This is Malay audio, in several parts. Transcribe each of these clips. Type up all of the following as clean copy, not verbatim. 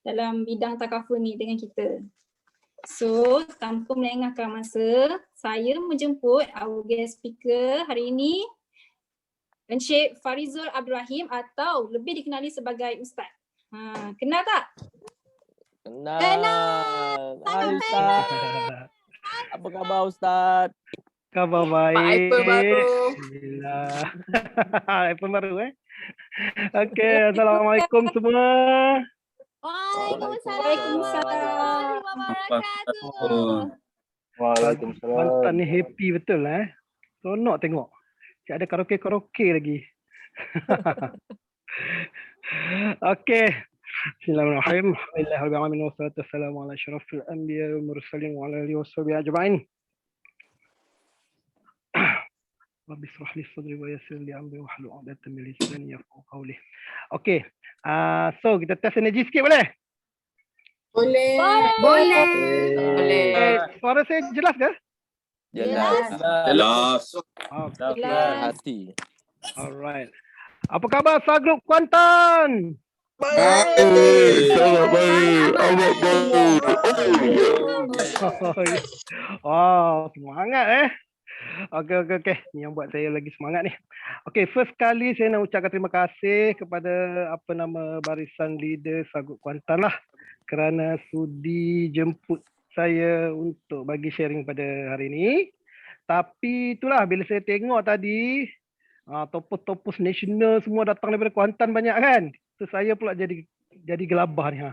dalam bidang takaful ni dengan kita. So, tanpa melengahkan masa, saya menjemput our guest speaker hari ini, Encik Farizul Abdul Rahim atau lebih dikenali sebagai Ustaz. Kenal tak? Kenal. Hai Ustaz. Apa khabar Ustaz? Khabar baik. Pak Apple baru. Alhamdulillah. Apple baru Okey, assalamualaikum semua. Waalaikumsalam. Waalaikumsalam. Mantan ni happy betul Seronok tengok. Cik ada karaoke lagi. Okey. Bismillahirrahmanirrahim. Alhamdulillahirabbil alamin wassalatu wassalamu ala asyrafil anbiya'i wal mursalin wa ala alihi washabihi ajma'in. Rabbi shrah li sadri wa yassir li amri wahlul 'uqdatam min lisani yafqahu qawli. Okey. So kita test energi sikit boleh? Boleh. Suara saya jelas ke? Jelas. Jelas. Hati. Alright. Apa khabar Subgroup Kuantan? Baik. Wow, semangat Okey. Ni yang buat saya lagi semangat ni. Okey, first kali saya nak ucapkan terima kasih kepada barisan leader Subgroup Kuantan lah kerana sudi jemput saya untuk bagi sharing pada hari ini. Tapi itulah bila saya tengok tadi topos-topos nasional semua datang daripada Kuantan banyak kan. So saya pula jadi gelabah ni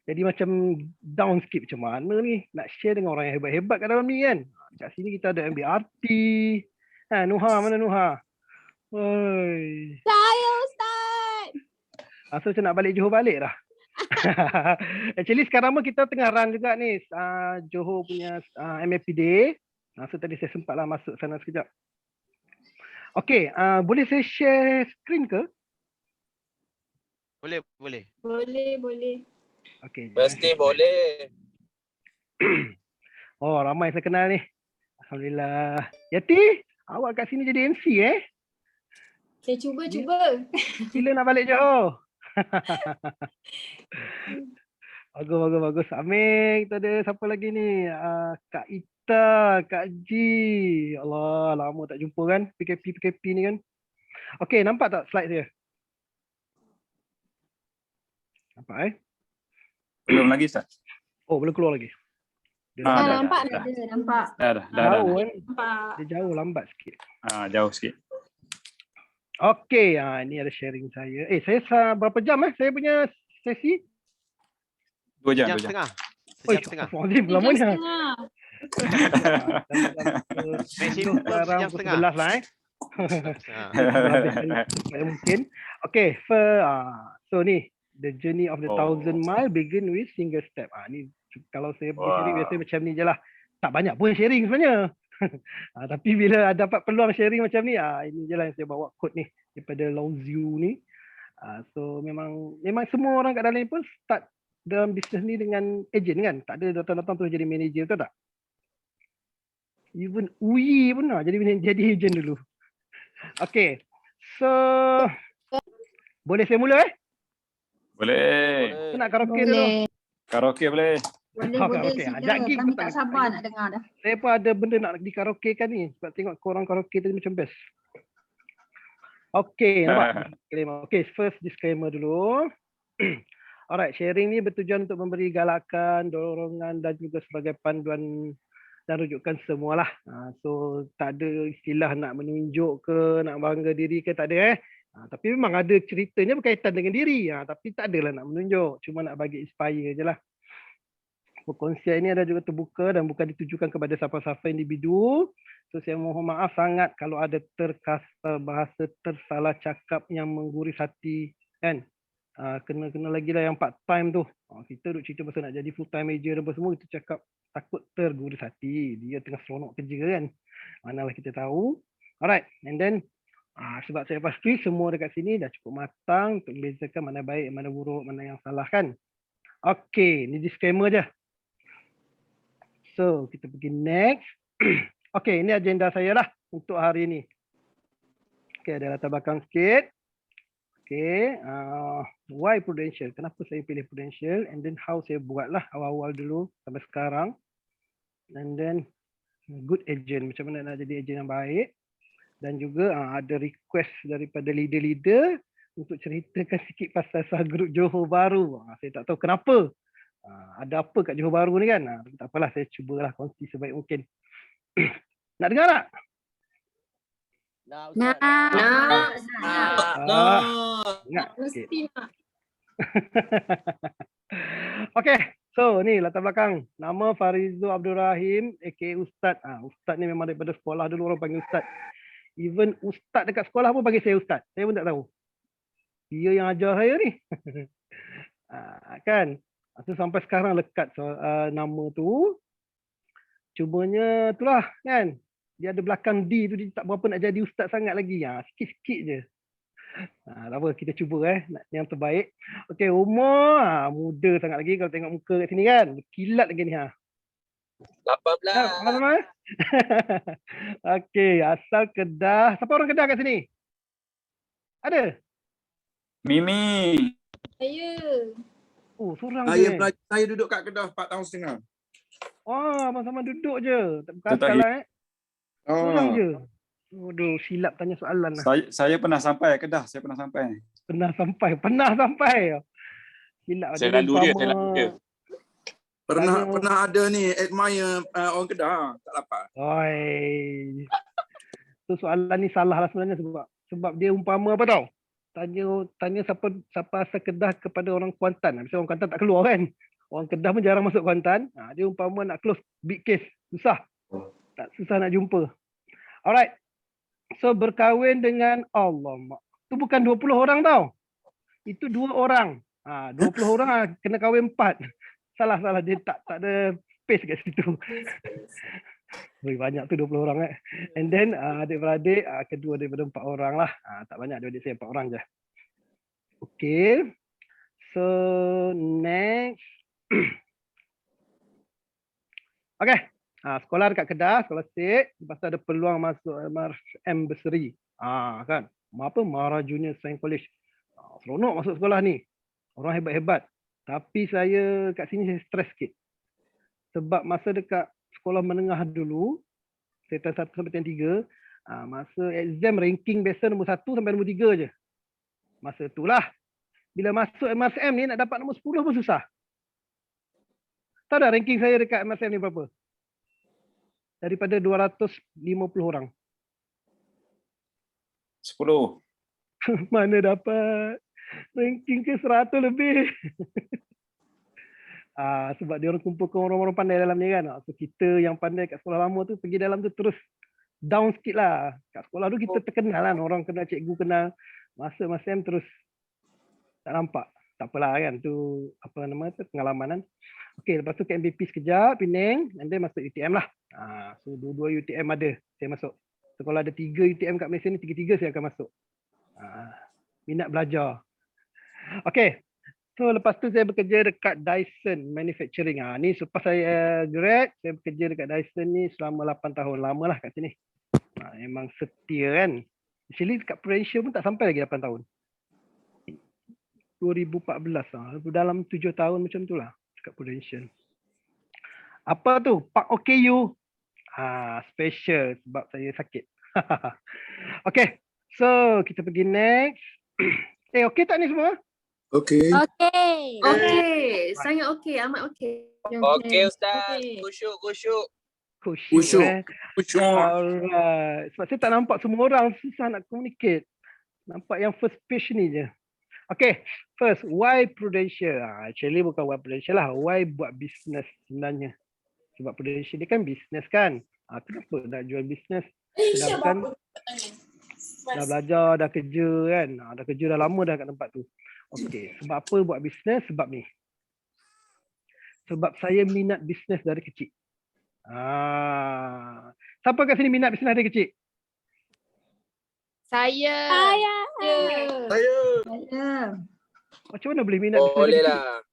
Jadi macam down sikit macam mana ni nak share dengan orang yang hebat-hebat kat dalam ni kan. Kat sini kita ada MBRT. Nuha, mana Nuha? Oi. Saya Ustaz. So macam nak balik Johor balik dah. Actually sekarang kita tengah run juga ni Johor punya MAP Day. So tadi saya sempatlah masuk sana sekejap. Okey, boleh saya share screen ke? Boleh. Boleh. Okey. Pasti boleh. Oh, ramai saya kenal ni. Alhamdulillah. Yati, awak kat sini jadi MC Saya cuba. Bila nak balik Johor? Bagus. Aming, kita ada siapa lagi ni? Kak Ita, Kak Ji. Allah, lama tak jumpa kan? PKP ni kan? Okey, nampak tak slide dia? Nampak Belum lagi Ustaz. Oh, belum keluar lagi. Nampak. Dah. Jauh kan? Nampak. Dia jauh lambat sikit. Jauh sikit. Okey, ini ada sharing saya. Saya berapa jam saya punya sesi? 2 jam. Setengah. Oi, Sejam setengah. lama ni. Maksimum Sekarang sejam pukul setengah. 11 lah mungkin. Okey, so ni the journey of the 1,000 mile begin with single step. Ni kalau saya pergi sharing biasa macam ni je lah. Tak banyak pun sharing sebenarnya. Tapi bila dapat peluang sharing macam ni, ini je lah yang saya bawa quote ni daripada Lao Tzu ni. So memang semua orang kat dalam ni pun start dalam bisnes ni dengan agent kan. Tak ada datang-datang terus jadi manager, betul tak? Even Uyi pun jadi agent dulu. Okay, so boleh saya mula Boleh. Saya nak karaoke dulu. Karaoke boleh. Boleh. Jadi Kami tak sabar nak dengar dah. saya pun ada benda nak di karaoke kan ni. Sebab tengok korang karaoke tadi macam best. Okay, nampak? Okay, first disclaimer dulu. Alright, sharing ni bertujuan untuk memberi galakan, dorongan dan juga sebagai panduan dan rujukan semualah. So tak ada istilah nak menunjuk ke, nak bangga diri ke, tak ada tapi memang ada ceritanya berkaitan dengan diri. Tapi tak adalah nak menunjuk, cuma nak bagi inspire je lah. Perkongsian ini ada juga terbuka dan bukan ditujukan kepada siapa-siapa individu. So saya mohon maaf sangat kalau ada terkasar bahasa tersalah cakap yang mengguris hati kan. Kena lagi lah yang part time tu. Kita duk cerita pasal nak jadi full time major dan apa semua, kita cakap takut terguris hati. Dia tengah seronok kerja kan. Manalah kita tahu. Alright, and then sebab saya pasti semua dekat sini dah cukup matang untuk membezakan mana baik, mana buruk, mana yang salah kan. Okay, ni disclaimer je. So, kita pergi next. Okay, ini agenda saya lah untuk hari ini. Okay, ada latar belakang sikit. Okay, why Prudential? Kenapa saya pilih Prudential? And then how saya buatlah awal-awal dulu sampai sekarang. And then good agent, macam mana nak jadi agent yang baik. Dan juga ada request daripada leader-leader untuk ceritakan sikit pasal subgroup Johor Bahru. Saya tak tahu kenapa. Ada apa kat Johor Bahru ni kan? Tak apalah, saya cubalah kongsi sebaik mungkin. Nak dengar tak? Nah, Nak. Ingat. Mesti nak. Okay, so ni latar belakang. Nama Farizo Abdul Rahim, aka Ustaz. Ustaz ni memang daripada sekolah dulu orang panggil Ustaz. Even Ustaz dekat sekolah pun panggil saya Ustaz. Saya pun tak tahu. Dia yang ajar saya ni. Kan? So, sampai sekarang lekat nama tu. Cumanya itulah kan. Dia ada belakang D tu, dia tak berapa nak jadi Ustaz sangat lagi. Sikit-sikit je. Tak apa, kita cuba nak yang terbaik. Okey, umur muda sangat lagi kalau tengok muka kat sini kan. Kilat lagi ni 18. Okey, asal Kedah. Siapa orang Kedah kat sini? Ada? Mimi. Saya. Oh, seorang Saya je. saya duduk kat Kedah 4 tahun setengah. Sama-sama duduk je. Tak bukan Betul tak, asal lah Seorang Oh. je. Aduh, silap tanya soalan lah. Saya pernah sampai Kedah. Saya pernah sampai. Pernah sampai. Silap. Saya lalu dia. Pernah ada ni admire orang Kedah, tak dapat. Oi. Tu soalan ni salah lah sebenarnya sebab dia umpama apa tau? Tanya siapa asal Kedah kepada orang Kuantan. Misalnya orang Kuantan tak keluar kan? Orang Kedah pun jarang masuk Kuantan. Dia umpama nak close big case. Susah nak jumpa. Alright. So berkahwin dengan Allah. Tu bukan 20 orang tau. Itu 2 orang. 20 orang kena kahwin 4. Salah. Dia tak ada space kat situ. Banyak tu 20 orang And then adik-beradik kedua daripada 4 orang lah. Tak banyak, adik saya 4 orang je. Okay. So next. Okay. Sekolah dekat Kedah, sekolah state. Lepas tu ada peluang masuk MRM Berseri. Kan. Apa? Mara Junior Science College. Seronok masuk sekolah ni. Orang hebat-hebat. Tapi saya kat sini saya stres sikit. Sebab masa dekat sekolah menengah dulu, saya tahun 1 sampai tahun 3, masa exam ranking biasa nombor 1 sampai nombor 3 je. Masa itulah. Bila masuk MSM ni nak dapat nombor 10 pun susah. Tahu dah ranking saya dekat MSM ni berapa? Daripada 250 orang. 10. Mana dapat ranking ke 100 lebih. Sebab dia orang kumpulkan orang-orang pandai dalam ni kan. So kita yang pandai kat sekolah lama tu pergi dalam tu terus down sikit lah. Kat sekolah tu kita terkenal kan. Orang kenal, cikgu kenal. Masuk MSM terus tak nampak. Tak apalah kan. Tu apa nama tu, pengalaman kan. Okay, lepas tu ke MVP sekejap, Penang. And then masuk UTM lah. So dua-dua UTM ada. Saya masuk. So kalau ada 3 UTM kat Malaysia ni, 3-3 saya akan masuk. Minat belajar. Okay. So lepas tu saya bekerja dekat Dyson Manufacturing. Ni selepas saya grad, saya bekerja dekat Dyson ni selama 8 tahun. Lama lah kat sini. Memang setia kan. Actually dekat Prudential pun tak sampai lagi 8 tahun. 2014 dalam 7 tahun macam tu lah dekat Prudential. Apa tu? Park OKU. Special sebab saya sakit. Okay. So kita pergi next. Okay tak ni semua? Okey. Okey, sangat okey, amat okey. Okey Ustaz. Okey. Kusyuk. Khusyuk. Khusyuk. Alright. Sebab saya tak nampak semua orang, susah nak communicate. Nampak yang first page ni je. Okay, first, why Prudential? Actually bukan why Prudential lah, why buat bisnes sebenarnya. Sebab Prudential dia kan bisnes kan. Kenapa nak jual bisnes? Sedangkan dah belajar, dah kerja kan. Dah kerja dah lama dah kat tempat tu. Okay, sebab apa buat bisnes? Sebab ni. Sebab saya minat bisnes dari kecil. Siapa kat sini minat bisnes dari kecil? Saya. Saya. Macam mana boleh minat bisnes dari Boleh kecil? lah.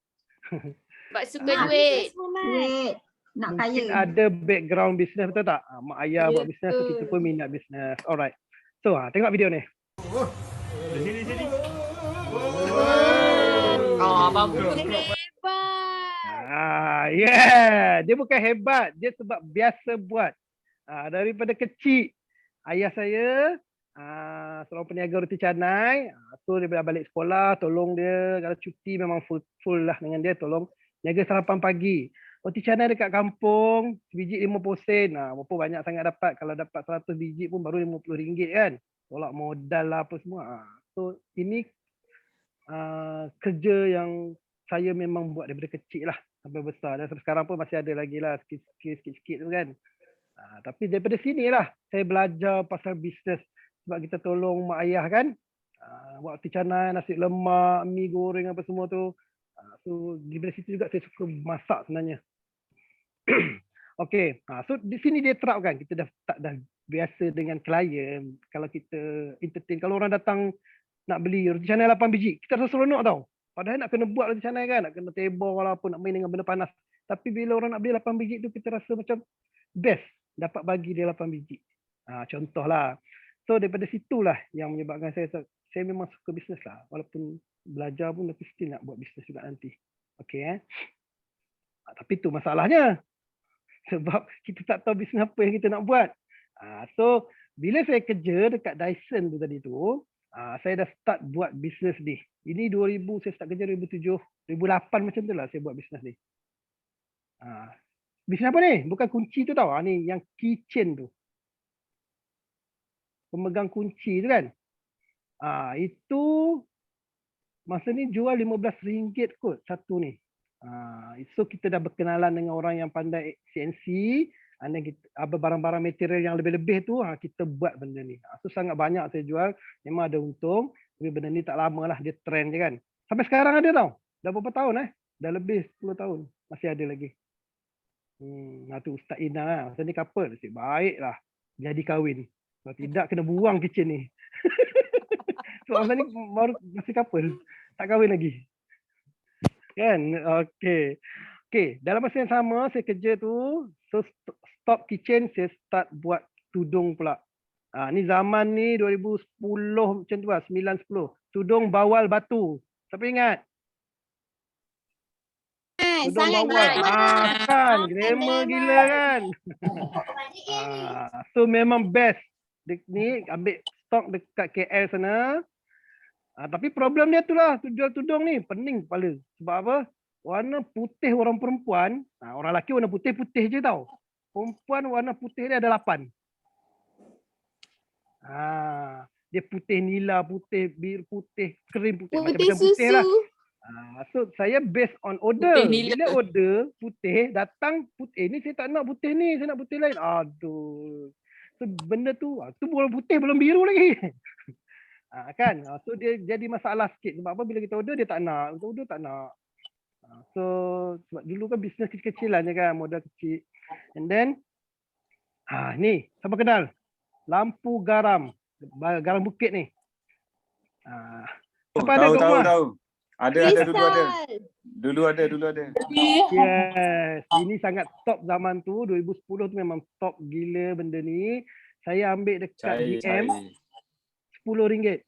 Sebab suka duit. Duit. Nak Mungkin kaya. ada background bisnes, betul tak? Mak ayah buat bisnes, so kita pun minat bisnes. Alright. So tengok video ni. Oh, abang bro. Dia bukan hebat, dia sebab biasa buat. Daripada kecil ayah saya seorang peniaga roti canai. So dia bila balik sekolah tolong dia, kalau cuti memang full lah dengan dia, tolong jaga sarapan pagi. Roti canai dekat kampung sebiji 50 sen. Berapa banyak sangat dapat, kalau dapat 100 biji pun baru RM50 kan. Tolak modal lah apa semua. So ini kerja yang saya memang buat daripada kecil lah sampai besar, dan sampai sekarang pun masih ada lagi lah sikit-sikit tu kan. Tapi daripada sini lah saya belajar pasal bisnes, sebab kita tolong mak ayah kan, buat roti canai, nasi lemak, mi goreng apa semua tu. So daripada situ juga saya suka masak sebenarnya. Okay, so di sini dia terapkan, kita dah biasa dengan klien. Kalau kita entertain, kalau orang datang nak beli roti canai 8 biji, kita rasa seronok tau. Padahal nak kena buat roti canai kan, nak kena tebor walaupun nak main dengan benda panas. Tapi bila orang nak beli 8 biji tu, kita rasa macam best dapat bagi dia 8 biji. Contohlah. So daripada situlah yang menyebabkan saya memang suka bisnes lah. Walaupun belajar pun tapi still nak buat bisnes juga nanti. Okay tapi tu masalahnya. Sebab kita tak tahu bisnes apa yang kita nak buat. So bila saya kerja dekat Dyson tu tadi tu, saya dah start buat bisnes ni. Ini 2000, saya start kerja 2007, 2008 macam tu lah saya buat bisnes ni. Bisnes apa ni? Bukan kunci tu tau. Ni yang kitchen tu. Pemegang kunci tu kan. Itu masa ni jual RM15 kot satu ni. So kita dah berkenalan dengan orang yang pandai CNC. Barang-barang material yang lebih-lebih tu kita buat benda ni. So sangat banyak saya jual. Memang ada untung. Tapi benda ni tak lama lah. Dia trend je kan. Sampai sekarang ada tau. Dah berapa tahun Dah lebih 10 tahun. Masih ada lagi. Tu Ustaz Ina lah. Masa ni couple. Nasib baik lah. Jadi kahwin. Kalau tidak kena buang kitchen ni. So masa ni masih couple. Tak kahwin lagi. Kan? Okay. Dalam masa yang sama saya kerja tu. So stop kitchen, saya start buat tudung pula. Ni zaman ni 2010 macam tu lah. 9-10. Tudung bawal batu. Siapa ingat? Tudung bawal. Kan? Glamour gila kan? So memang best. Ni ambil stok dekat KL sana. Tapi problem dia tu lah, jual tudung ni pening kepala. Sebab apa? Warna putih orang perempuan, orang lelaki warna putih-putih je tau. Perempuan warna putih dia ada 8. Dia putih nila, putih biru, putih krim, macam-macam putih lah. So saya based on order. Bila order putih, datang putih. Ni saya tak nak putih ni, saya nak putih lain. Aduh. So benda tu belum putih, belum biru lagi. Kan? So dia jadi masalah sikit. Sebab apa? Bila kita order dia tak nak. Kita order tak nak. So sebab dulu kan bisnes kecil-kecilan je kan, modal kecil. And then ni siapa kenal? Lampu garam. Garam bukit ni. Tahu. Ada dulu ada. Yes, ini sangat top zaman tu. 2010 tu memang top gila benda ni. Saya ambil dekat DM RM10.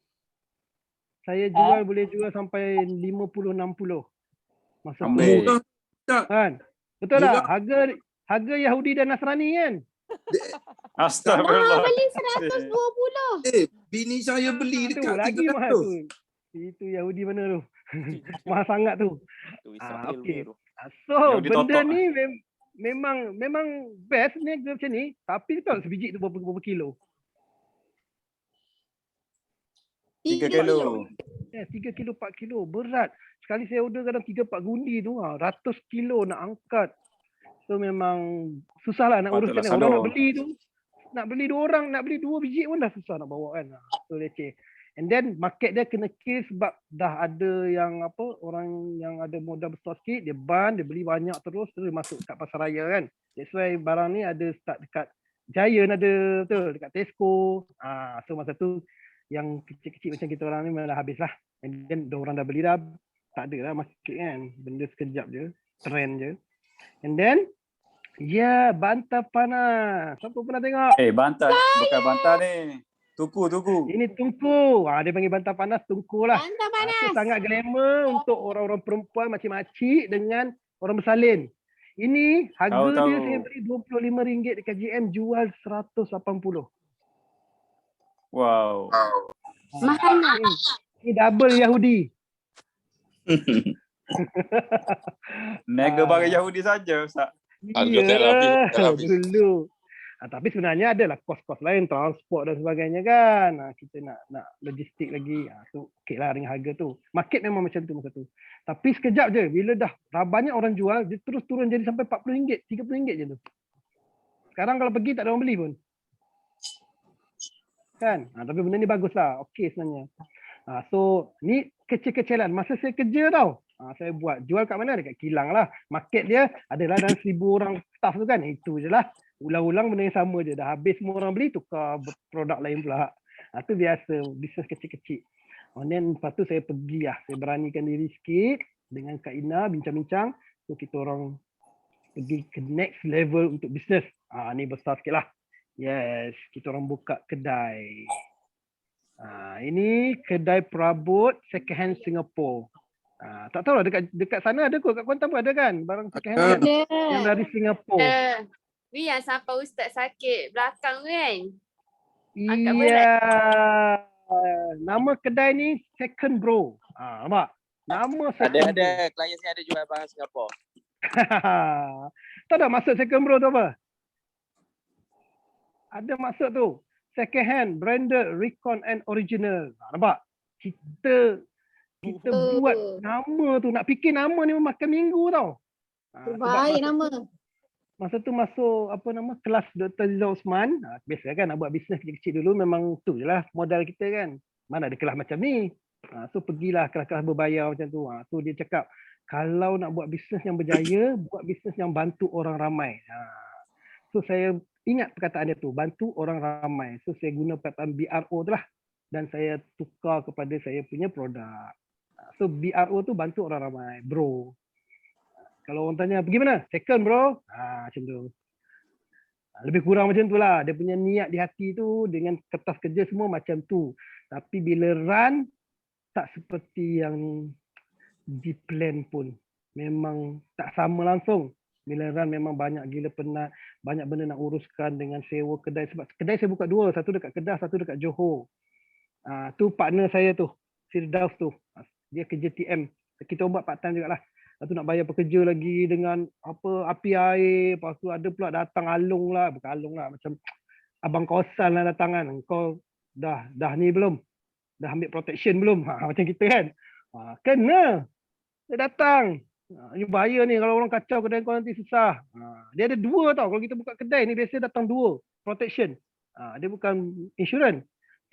Saya boleh jual sampai 50-60 masa tu. Kan? Betul tak? Harga Yahudi dan Nasrani kan? Astagfirullah. Beli 120. Bini saya beli Itu dekat lagi mahal 300. tu. Itu Yahudi mana tu? Mahal sangat tu. Okay. So benda ni memang best ni macam ni. Tapi betul sebiji tu berapa kilo? 3 kilo. 3 kilo, 4 kilo. Berat. Sekali saya order kadang 3-4 gundi tu. 100 kilo nak angkat. So memang susah lah nak uruskan. Orang nak beli tu. Nak beli 2 orang, nak beli 2 biji pun dah susah nak bawa kan. So leceh. And then market dia kena kill sebab dah ada yang orang yang ada modal besar sikit. Dia dia beli banyak terus masuk kat pasar raya kan. That's why barang ni ada start dekat Giant ada betul. Dekat Tesco. So masa tu yang kecil-kecil macam kita orang ni malah habis lah. And then orang dah beli dah, tak ada lah market kan. Benda sekejap je, trend je. And then, bantal panas. Siapa pernah tengok? Bantal. Bukan bantal ni. Tuku. Ini tungku. Dia panggil bantal panas, tungku lah. Bantal Itu panas. sangat glamour untuk orang-orang perempuan makcik-makcik dengan orang bersalin. Ini harga Tahu. dia saya beri RM25 dekat GM, jual 180. Wow. Mahal tak? Ini double Yahudi. Nega barang Yahudi saja, Ustaz. Harga Tel Aviv, Tel Aviv. Dulu. Tapi sebenarnya adalah kos-kos lain, transport dan sebagainya kan. Kita nak logistik lagi. Tu okey lah dengan harga tu. Market memang macam tu masa tu. Tapi sekejap je bila dah banyak orang jual, dia terus turun jadi sampai RM40, RM30 je tu. Sekarang kalau pergi tak ada orang beli pun. Kan? Tapi benda ni bagus lah. Okey sebenarnya. So ni kecil-kecilan. Masa saya kerja tau. Saya buat jual kat mana? Dekat kilang lah. Market dia adalah dalam 1,000 orang staff tu kan. Itu je lah. Ulang-ulang benda yang sama je. Dah habis semua orang beli, tukar produk lain pula. Itu biasa. Bisnes kecil-kecil. Then lepas tu saya pergi lah. Saya beranikan diri sikit. Dengan Kak Ina bincang-bincang. So kita orang pergi ke next level untuk bisnes. Ni besar sikit lah. Yes. Kita orang buka kedai. Ini kedai perabot second hand Singapore. Tak tahu lah dekat sana ada kot, kat Kuantan pun ada kan barang second hand Ada. yang dari Singapore. Ni yang sampai Ustaz sakit belakang tu kan? Iya. Nama kedai ni Second Bro. Nampak? Nama Second Ada klien saya ada jual barang Singapura. Tahu tak maksud Second Bro tu apa? Ada maksud tu. Second hand, branded, recon and original. Nampak? Kita buat nama tu. Nak fikir nama ni makan minggu tau. Baik nama. Masa tu masuk kelas Dr. Liza Osman. Biasa kan nak buat bisnes kecil-kecil dulu memang tu je lah modal kita kan. Mana ada kelas macam ni. So pergilah kelas-kelas berbayar macam tu. So dia cakap kalau nak buat bisnes yang berjaya, buat bisnes yang bantu orang ramai. So saya ingat perkataan dia tu, bantu orang ramai. So saya guna perkataan BRO tu lah. Dan saya tukar kepada saya punya produk. So BRO tu bantu orang ramai. Bro. Kalau orang tanya, pergi mana? Second bro. Macam tu. Lebih kurang macam tu lah. Dia punya niat di hati tu dengan kertas kerja semua macam tu. Tapi bila run, tak seperti yang di plan pun. Memang tak sama langsung. Bila run memang banyak gila penat. Banyak benda nak uruskan dengan sewa kedai. Sebab kedai saya buka dua. Satu dekat Kedah, satu dekat Johor. Tu partner saya tu. Firdaus tu. Dia kerja TM. Kita buat part time jugalah. Lepas tu nak bayar pekerja lagi dengan api air. Lepas tu ada pula datang alung lah. Bukan alung lah. Macam abang kosan lah datang kan. Kau dah ni belum? Dah ambil protection belum? Macam kita kan. Kena. Dia datang. Ni bahaya ni kalau orang kacau kedai kau nanti susah. Dia ada dua tau. Kalau kita buka kedai ni biasa datang dua. Protection. Dia bukan insurans.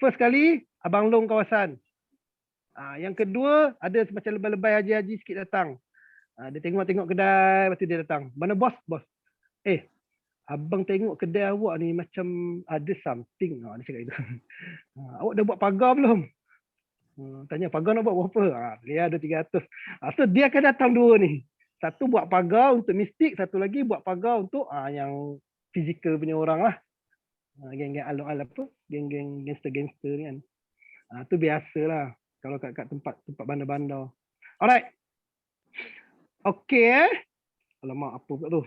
First kali, abang long kawasan. Yang kedua, ada semacam lebay-lebay haji-haji sikit datang. Dia tengok-tengok kedai, lepas tu dia datang. Mana bos? Bos. Abang tengok kedai awak ni macam ada something. Dia cakap itu. Awak dah buat pagar belum? Tanya, pagar nak buat berapa? Dia ada 300. So dia akan datang dua ni. Satu buat pagar untuk mistik, satu lagi buat pagar untuk yang fizikal punya orang lah. Geng-geng alung-alung apa? Geng-geng gangster-gangster ni kan. Tu biasalah kalau kat tempat bandar-bandar. Alright. Okey Alamak apa pula tu.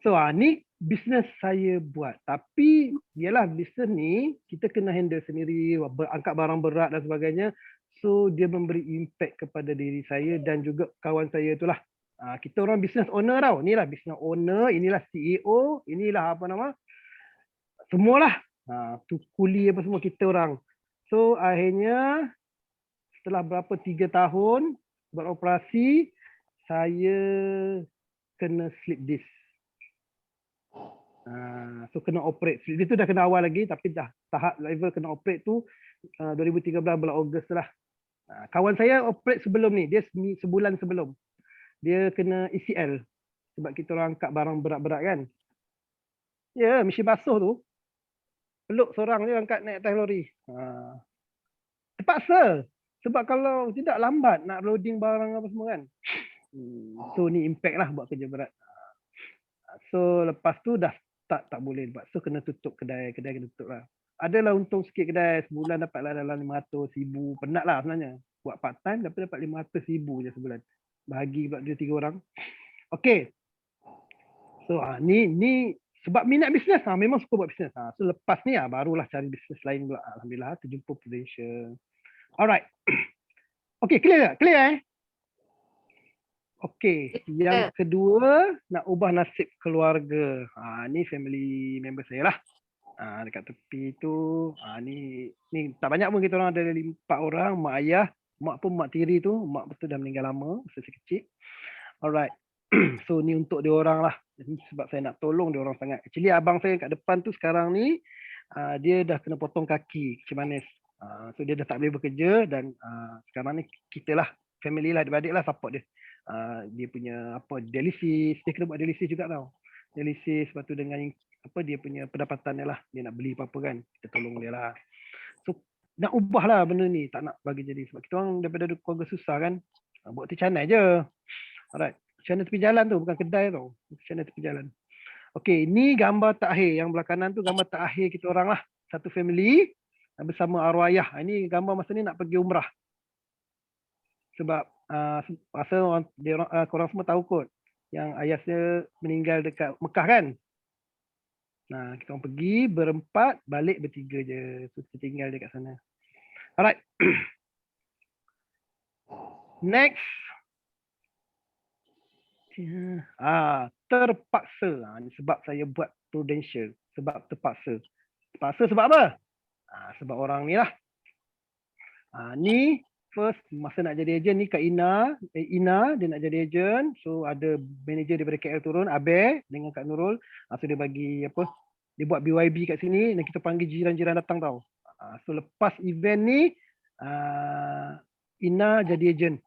So ni bisnes saya buat. Tapi yalah bisnes ni kita kena handle sendiri, angkat barang berat dan sebagainya. So dia memberi impact kepada diri saya dan juga kawan saya itulah. Kita orang business owner tau. Inilah business owner, inilah CEO, inilah semualah. Tu kuli apa semua kita orang. So akhirnya setelah berapa 3 tahun beroperasi, saya kena slip disc. So kena operate. Slip disc tu dah kena awal lagi tapi dah tahap level kena operate tu 2013 bulan Ogos lah. Kawan saya operate sebelum ni. Dia sebulan sebelum. Dia kena ECL. Sebab kita orang angkat barang berat-berat kan. Ya, mesin basuh tu. Peluk seorang dia angkat naik atas lori. Terpaksa. Sebab kalau tidak lambat nak loading barang apa semua kan. So ni impact lah buat kerja berat. So lepas tu dah tak boleh buat. So kena tutup kedai kena tutup lah. adalah untung sikit kedai. Sebulan dapatlah dalam 500,000. Penat lah sebenarnya. Buat part time dapat 500,000 je sebulan. Bahagi pula dia 3 orang. Okey. So ni sebab minat bisnes, memang suka buat bisnes. So lepas ni barulah cari bisnes lain pula. Alhamdulillah terjumpa Prudential. Alright. Okey, clear tak? Clear Okey, yang kedua nak ubah nasib keluarga. Ni family member saya lah. Dekat tepi tu, ni tak banyak pun kita orang ada 4 orang, mak ayah, mak pun mak tiri tu, mak betul dah meninggal lama masa saya kecil. Alright. So ni untuk dia orang lah. Sebab saya nak tolong dia orang sangat. Actually abang saya kat depan tu sekarang ni dia dah kena potong kaki, kecil manis. So dia dah tak boleh bekerja dan sekarang ni kita lah, family lah, adik-adik lah support dia. Dia punya dialisis, dia kena buat dialisis juga tau. Dialisis, lepas tu dengan dia punya pendapatan dia lah, dia nak beli apa-apa kan, kita tolong dia lah. So nak ubah lah benda ni, tak nak bagi jadi, sebab kita orang daripada keluarga susah kan, buat tu canai je. Alright, channel tepi jalan tu, bukan kedai tau, channel tepi jalan. Okey, ni gambar terakhir, yang belah kanan tu gambar terakhir kita orang lah, satu family bersama arwah ayah. Ini gambar masa ni nak pergi umrah. Sebab rasa korang semua tahu kot yang ayah saya meninggal dekat Mekah kan. Nah, kita orang pergi berempat, balik bertiga je. So kita tinggal dekat sana. Alright. Next. Terpaksa. Ni sebab saya buat Prudential. Sebab terpaksa. Terpaksa sebab apa? Sebab orang ni lah. Ni first masa nak jadi ejen ni Kak Ina dia nak jadi ejen. So ada manager daripada KL turun, Abe dengan Kak Nurul. So dia bagi dia buat BYB kat sini dan kita panggil jiran-jiran datang tau. So lepas event ni Ina jadi ejen.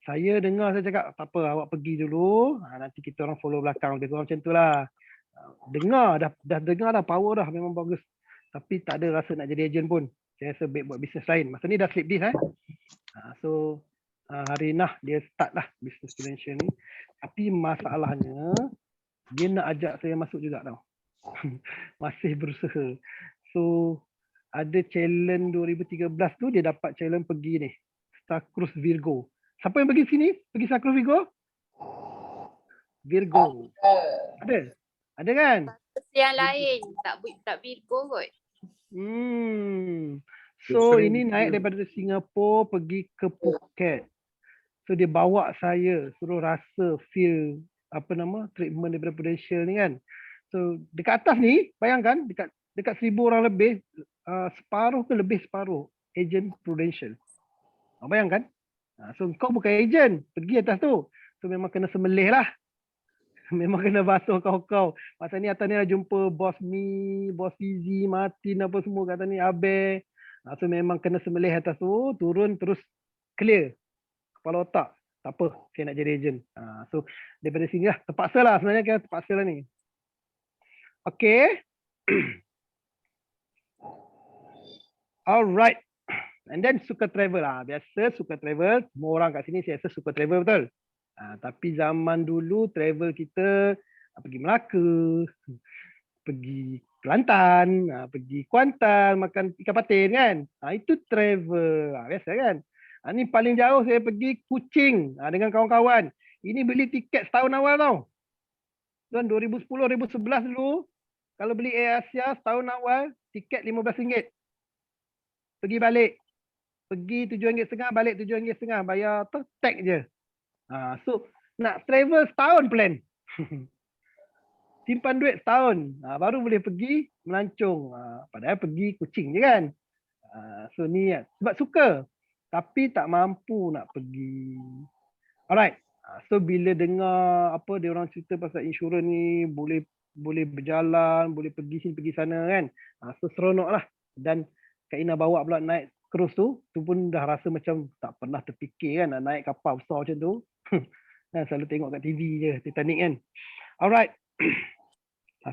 Saya dengar, saya cakap tak apa, awak pergi dulu, nanti kita orang follow belakang. Dia orang macam tu lah. Dah dengar dah, power dah, memang bagus. Tapi tak ada rasa nak jadi ejen pun. Saya rasa baik buat bisnes lain. Masa ni dah slip disc So hari nah dia start lah bisnes Prudential ni. Tapi masalahnya dia nak ajak saya masuk juga tau. Masih berusaha. So ada challenge 2013 tu dia dapat challenge pergi ni, Star Cruise Virgo. Siapa yang pergi sini? Pergi Star Cruise Virgo? Virgo. Ada kan? Yang lain tak Virgo kot. So ini naik daripada Singapura pergi ke Phuket. So dia bawa saya suruh rasa feel treatment daripada Prudential ni kan. So dekat atas ni bayangkan dekat 1,000 orang lebih, separuh ke lebih separuh ejen Prudential. Bayangkan. So kau bukan ejen, pergi atas tu. So memang kena semelih lah. Memang kena basuh kau. Masa ni atas ni dah jumpa bos Mi, bos Fizi, Martin apa semua kat atas ni, Abe. So memang kena semelih atas tu, turun terus clear. Kepala otak. Tak apa, saya nak jadi ejen. So daripada sini lah, terpaksa lah sebenarnya, kita terpaksa lah ni. Okay. Alright. And then suka travel lah. Biasa suka travel. Semua orang kat sini saya rasa suka travel betul. Tapi zaman dulu travel kita pergi Melaka, pergi Kelantan, pergi Kuantan, makan ikan patin kan. Itu travel. Biasa kan. Ni paling jauh saya pergi Kuching dengan kawan-kawan. Ini beli tiket setahun awal tau. Tahun 2010, 2011 dulu. Kalau beli Air Asia setahun awal, tiket RM15. Pergi balik. Pergi RM7.5, balik RM7.5. Bayar tag je. So nak travel setahun plan. Simpan duit setahun. Baru boleh pergi melancong. Padahal pergi Kuching je kan. So ni sebab suka. Tapi tak mampu nak pergi. Alright. So bila dengar dia orang cerita pasal insurans ni, boleh berjalan, boleh pergi sini pergi sana kan. So seronok lah. Dan Kak Ina bawa pula naik cruise tu pun dah rasa macam tak pernah terfikir kan nak naik kapal besar macam tu. Selalu tengok kat TV je, Titanic kan. Alright.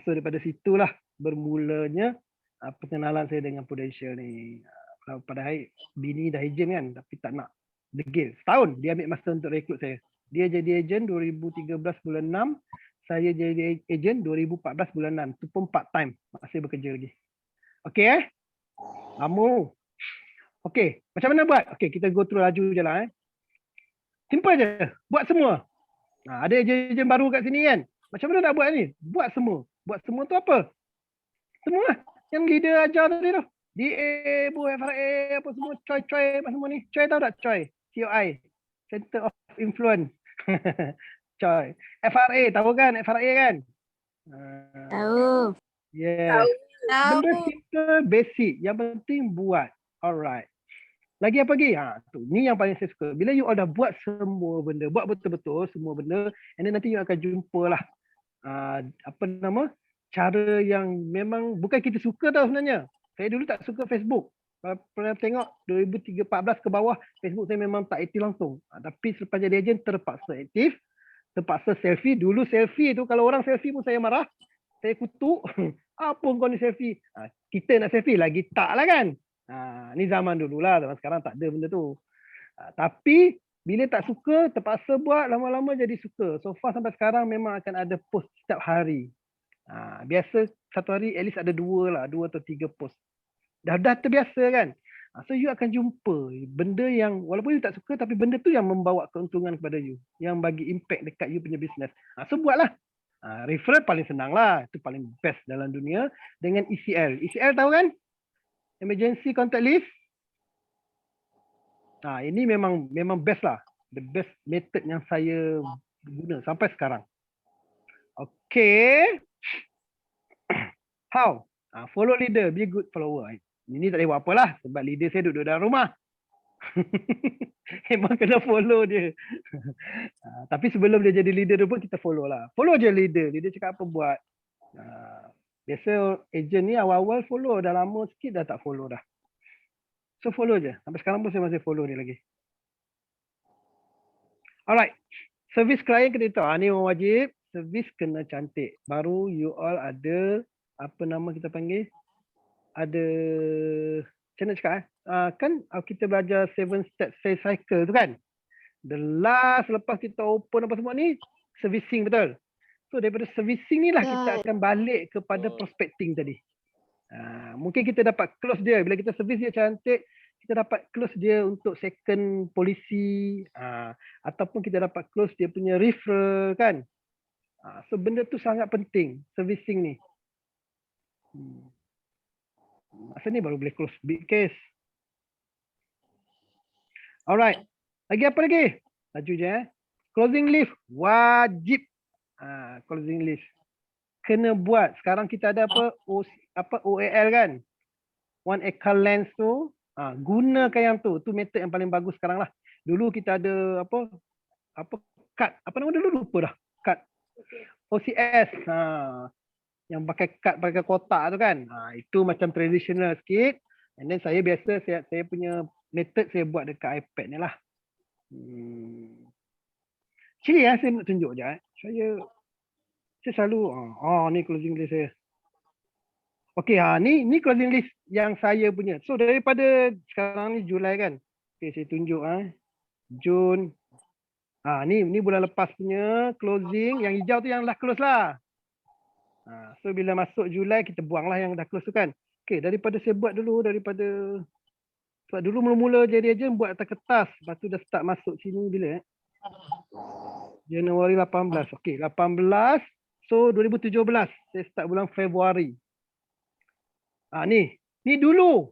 So daripada situlah bermulanya perkenalan saya dengan Prudential ni. Padahal bini dah ejen kan, tapi tak nak degil. Setahun dia ambil masa untuk rekrut saya. Dia jadi ejen 2013 bulan 6, saya jadi ejen 2014 bulan 6. Itu pun part time, masih bekerja lagi. Okey Lama. Okey, macam mana buat? Okey, kita go through laju je lah. Simple je. Buat semua. Ada ejen baru kat sini kan? Macam mana nak buat ni? Buat semua. Buat semua tu apa? Semua lah. Yang leader ajar tadi tu. DA, Bu, FRA, apa semua. Choi, apa semua ni. Choi tahu tak? Choi. COI. Center of Influence. Choi. FRA, tahu kan? FRA kan? Tahu. Yes. Benda simple, basic. Yang penting buat. Alright. Lagi apa lagi? Tu. Ni yang paling saya suka. Bila you all dah buat semua benda, buat betul-betul semua benda, and then nanti you akan jumpa lah cara yang memang bukan kita suka tau sebenarnya. Saya dulu tak suka Facebook. Pernah tengok 2014 ke bawah, Facebook saya memang tak aktif langsung. Tapi selepas jadi ejen terpaksa aktif, terpaksa selfie. Dulu selfie tu kalau orang selfie pun saya marah. Saya kutuk. Apa kau ni selfie? Kita nak selfie lagi tak lah kan? Ni zaman dulu lah. Zaman sekarang tak ada benda tu. Tapi bila tak suka, terpaksa buat, lama-lama jadi suka. So far sampai sekarang memang akan ada post setiap hari. Biasa satu hari at least ada 2 atau 3 post. Dah terbiasa kan? So you akan jumpa benda yang walaupun you tak suka tapi benda tu yang membawa keuntungan kepada you. Yang bagi impact dekat you punya business. So buatlah. Referral paling senang lah. Itu paling best dalam dunia. Dengan ECL. ECL tahu kan? Emergency Contact List. Ini memang best lah. The best method yang saya guna sampai sekarang. Okay. How? Follow leader. Be a good follower. Ini tak boleh buat apalah. Sebab leader saya duduk dalam rumah. Memang kena follow dia. Tapi sebelum dia jadi leader tu pun kita follow lah. Follow je leader. Leader cakap apa buat. Biasa ejen ni awal-awal follow. Dah lama sikit dah tak follow dah. So follow je. Sampai sekarang pun saya masih follow dia lagi. Alright. Servis klien kena tahu. Ni orang wajib. Servis kena cantik. Baru you all ada, apa nama kita panggil? Ada, macam nak cakap kan kita belajar 7 step sales cycle tu kan? The last lepas kita open apa semua ni, servicing betul. So daripada servicing ni lah kita akan balik kepada prospecting tadi. Mungkin kita dapat close dia. Bila kita servis dia cantik, kita dapat close dia untuk second polisi. Ataupun kita dapat close dia punya referral kan. So benda tu sangat penting, servicing ni. Masa ni baru boleh close big case. Alright. Lagi apa lagi? Laju je Closing list. Wajib. Closing list. Kena buat. Sekarang kita ada OAL kan? One Acre Lens tu. Gunakan yang tu. Tu method yang paling bagus sekarang lah. Dulu kita ada kad. Apa nama dulu? Lupa dah. Kad. OCS. Yang pakai kad, pakai kotak tu kan. Itu macam traditional sikit. And then saya biasa, saya punya method saya buat dekat iPad ni lah. Sini saya nak tunjuk je. Saya selalu, ni closing list saya. Okay, ni closing list yang saya punya. So daripada sekarang ni Julai kan. Okay, saya tunjuk. Jun. Ni bulan lepas punya closing. Yang hijau tu yang dah close lah. So bila masuk Julai kita buanglah yang dah close tu kan. Okay, daripada saya buat dulu, sebab dulu mula-mula jadi ejen buat atas kertas. Lepas tu dah start masuk sini bila Januari 18. Okay, 18. So 2017 saya start bulan Februari. Ni dulu.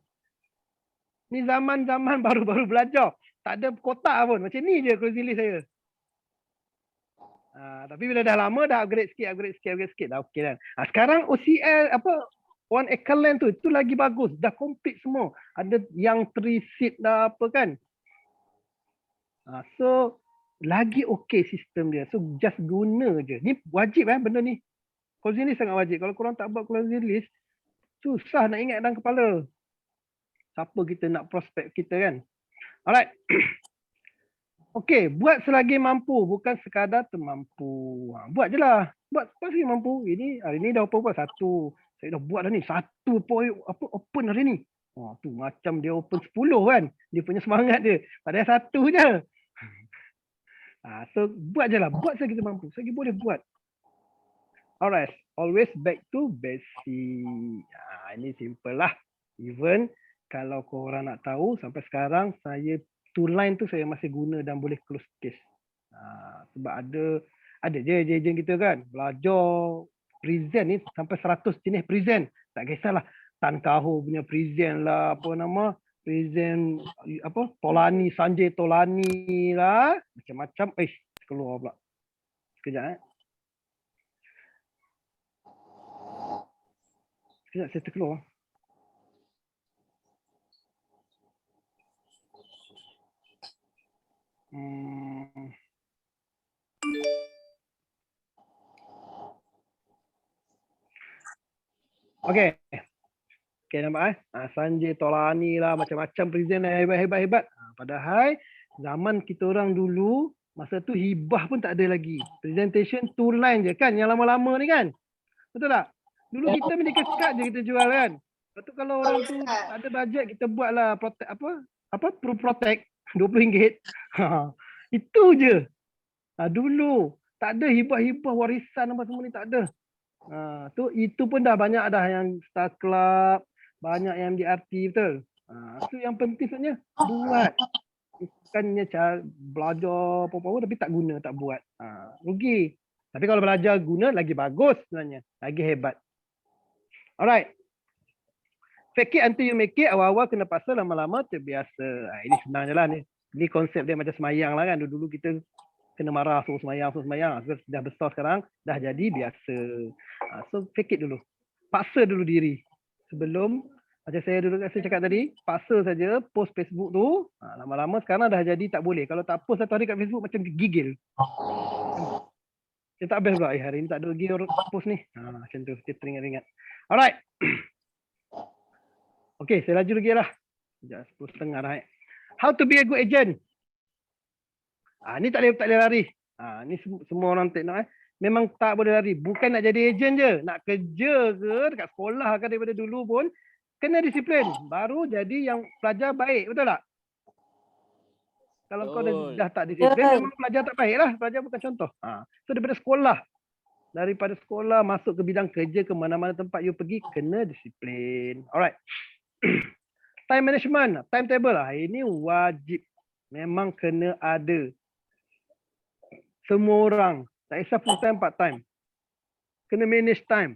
Ni zaman-zaman baru-baru belajar. Tak ada kotak pun. Macam ni je closing list saya. Tapi bila dah lama dah upgrade sikit dah okey kan. Sekarang OCL One Acre Lens tu itu lagi bagus. Dah complete semua. Ada yang 3 seat dah apa kan. So lagi okey sistem dia. So just guna je. Ni wajib benda ni. Closing list sangat wajib. Kalau korang tak buat closing list, susah nak ingat dalam kepala. Siapa kita nak prospek kita kan. Alright. Okey, buat selagi mampu. Bukan sekadar termampu. Buat je lah. Buat selagi mampu. Hari ni dah open 1. Saya dah buat dah ni. 1 open hari ni. Tu macam dia open 10 kan. Dia punya semangat dia. Padahal 1 je. So buat je lah. Buat selagi mampu. Selagi boleh buat. Alright. Always back to basic. Ini simple lah. Even kalau korang nak tahu, sampai sekarang saya two-line tu saya masih guna dan boleh close case. Sebab ada je ejen kita kan, belajar present ni sampai 100 jenis present. Tak kisahlah, Tan Kaho punya present lah, apa nama, present apa, Tolani, Sanjay Tolani lah, macam-macam. Keluar pula. Sekejap Sekejap, saya terkeluar. Okey. Okey, nampak Sanjay Tolani lah, macam-macam present lah, hebat. Padahal zaman kita orang dulu, masa tu hibah pun tak ada lagi. Presentation two line je kan, yang lama-lama ni kan. Betul tak? Dulu kita medical card je kita jual kan. Lepas tu kalau orang tu tak ada bajet, kita buatlah protect RM20. Itu je. Dulu tak ada hibah-hibah warisan apa semua ni, tak ada. Itu pun dah banyak dah yang Star Club, banyak yang MDRT, betul. Itu yang penting sebenarnya buat. Bukannya belajar apa-apa tapi tak guna, tak buat. Rugi. Tapi kalau belajar guna lagi bagus sebenarnya, lagi hebat. Alright. Fake it until you make it. Awal-awal kena paksa, lama-lama terbiasa. Ini senang je lah ni. Ni konsep dia macam semayang lah kan. Dulu kita kena marah suruh semayang. Dah besar sekarang, dah jadi biasa. So fake it dulu. Paksa dulu diri. Sebelum, macam saya dulu saya cakap tadi, paksa saja post Facebook tu. Lama-lama sekarang dah jadi tak boleh. Kalau tak post satu hari kat Facebook macam gigil. Dia tak best pula. Hari ni tak ada lagi orang post ni. Macam tu, dia teringat-ingat. Alright. Okay, saya laju lagi lah. Sekejap, 10.30 dah. How to be a good agent. Ni tak boleh lari. Ni semua orang tengok. Memang tak boleh lari. Bukan nak jadi agent je. Nak kerja ke dekat sekolah ke daripada dulu pun, kena disiplin. Baru jadi yang pelajar baik. Betul tak? Kalau kau dah tak disiplin, memang pelajar tak baik lah. Pelajar bukan contoh. So daripada sekolah masuk ke bidang kerja, ke mana-mana tempat you pergi, kena disiplin. Alright. Time management, timetable lah. Ini wajib. Memang kena ada. Semua orang. Tak kisah full time, part time. Kena manage time.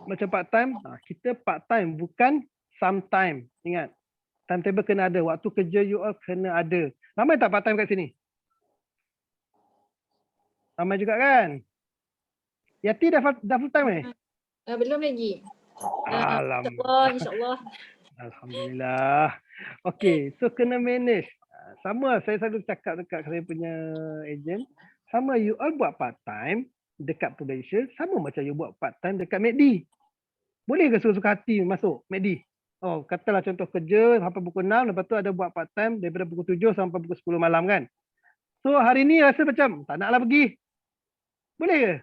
Macam part time, kita part time bukan sometime. Ingat. Timetable kena ada. Waktu kerja you all kena ada. Ramai tak part time kat sini? Ramai juga kan? Yati dah full time ni? Belum lagi. InsyaAllah. Alhamdulillah. Okay, so kena manage. Sama, saya selalu cakap dekat saya punya agent. Sama, you all buat part time dekat Prudential, sama macam you buat part time dekat MACD. Boleh ke suka-suka hati masuk MACD? Katalah contoh kerja sampai pukul 6, lepas tu ada buat part time daripada pukul 7 sampai pukul 10 malam kan? So hari ni rasa macam tak naklah pergi. Boleh ke?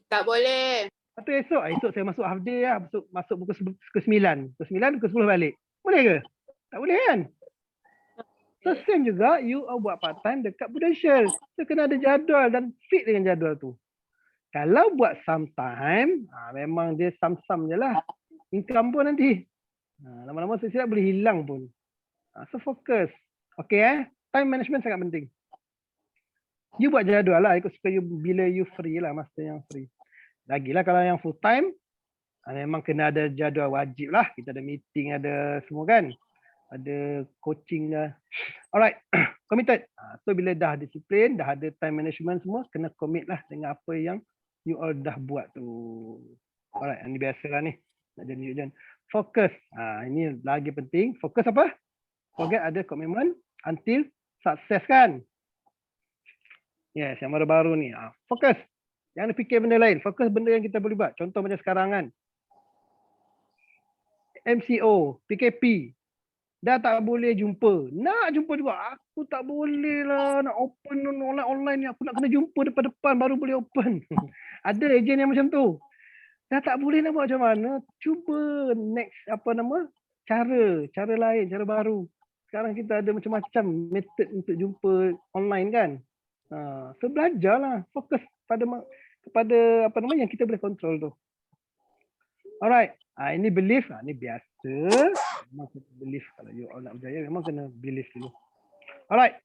Tak boleh. Lepas tu esok saya masuk half day lah, masuk pukul 9. Pukul 9, pukul 10 balik. Boleh ke? Tak boleh kan? So same juga, you buat part time dekat Prudential. So kena ada jadual dan fit dengan jadual tu. Kalau buat sometime, memang dia sam-sam je lah. Income pun nanti. Lama-lama silap boleh hilang pun. So fokus. Okay time management sangat penting. You buat jadual lah, ikut suka you bila you free lah, masa yang free. Lagilah kalau yang full time, memang kena ada jadual wajib lah. Kita ada meeting, ada semua kan. Ada coaching dah. Alright, committed. So bila dah disiplin, dah ada time management semua, kena commit lah dengan apa yang you all dah buat tu. Alright, ini biasalah ni. Nak jadi ujian. Fokus. Ini lagi penting. Fokus apa? Forget ada commitment until success kan? Yes, yang baru-baru ni. Fokus. Jangan fikir benda lain. Fokus benda yang kita boleh buat. Contoh macam sekarang kan. MCO, PKP. Dah tak boleh jumpa. Nak jumpa juga. Aku tak boleh lah. Nak open online ni. Aku nak kena jumpa depan-depan baru boleh open. Ada ejen yang macam tu. Dah tak boleh nak buat macam mana. Cuba next cara lain, cara baru. Sekarang kita ada macam-macam method untuk jumpa online kan. So belajarlah. Fokus kepada yang kita boleh kontrol tu. Alright. Ini belief. Ini biasa. Memang kita belief. Kalau you all nak berjaya memang kena belief dulu. Alright.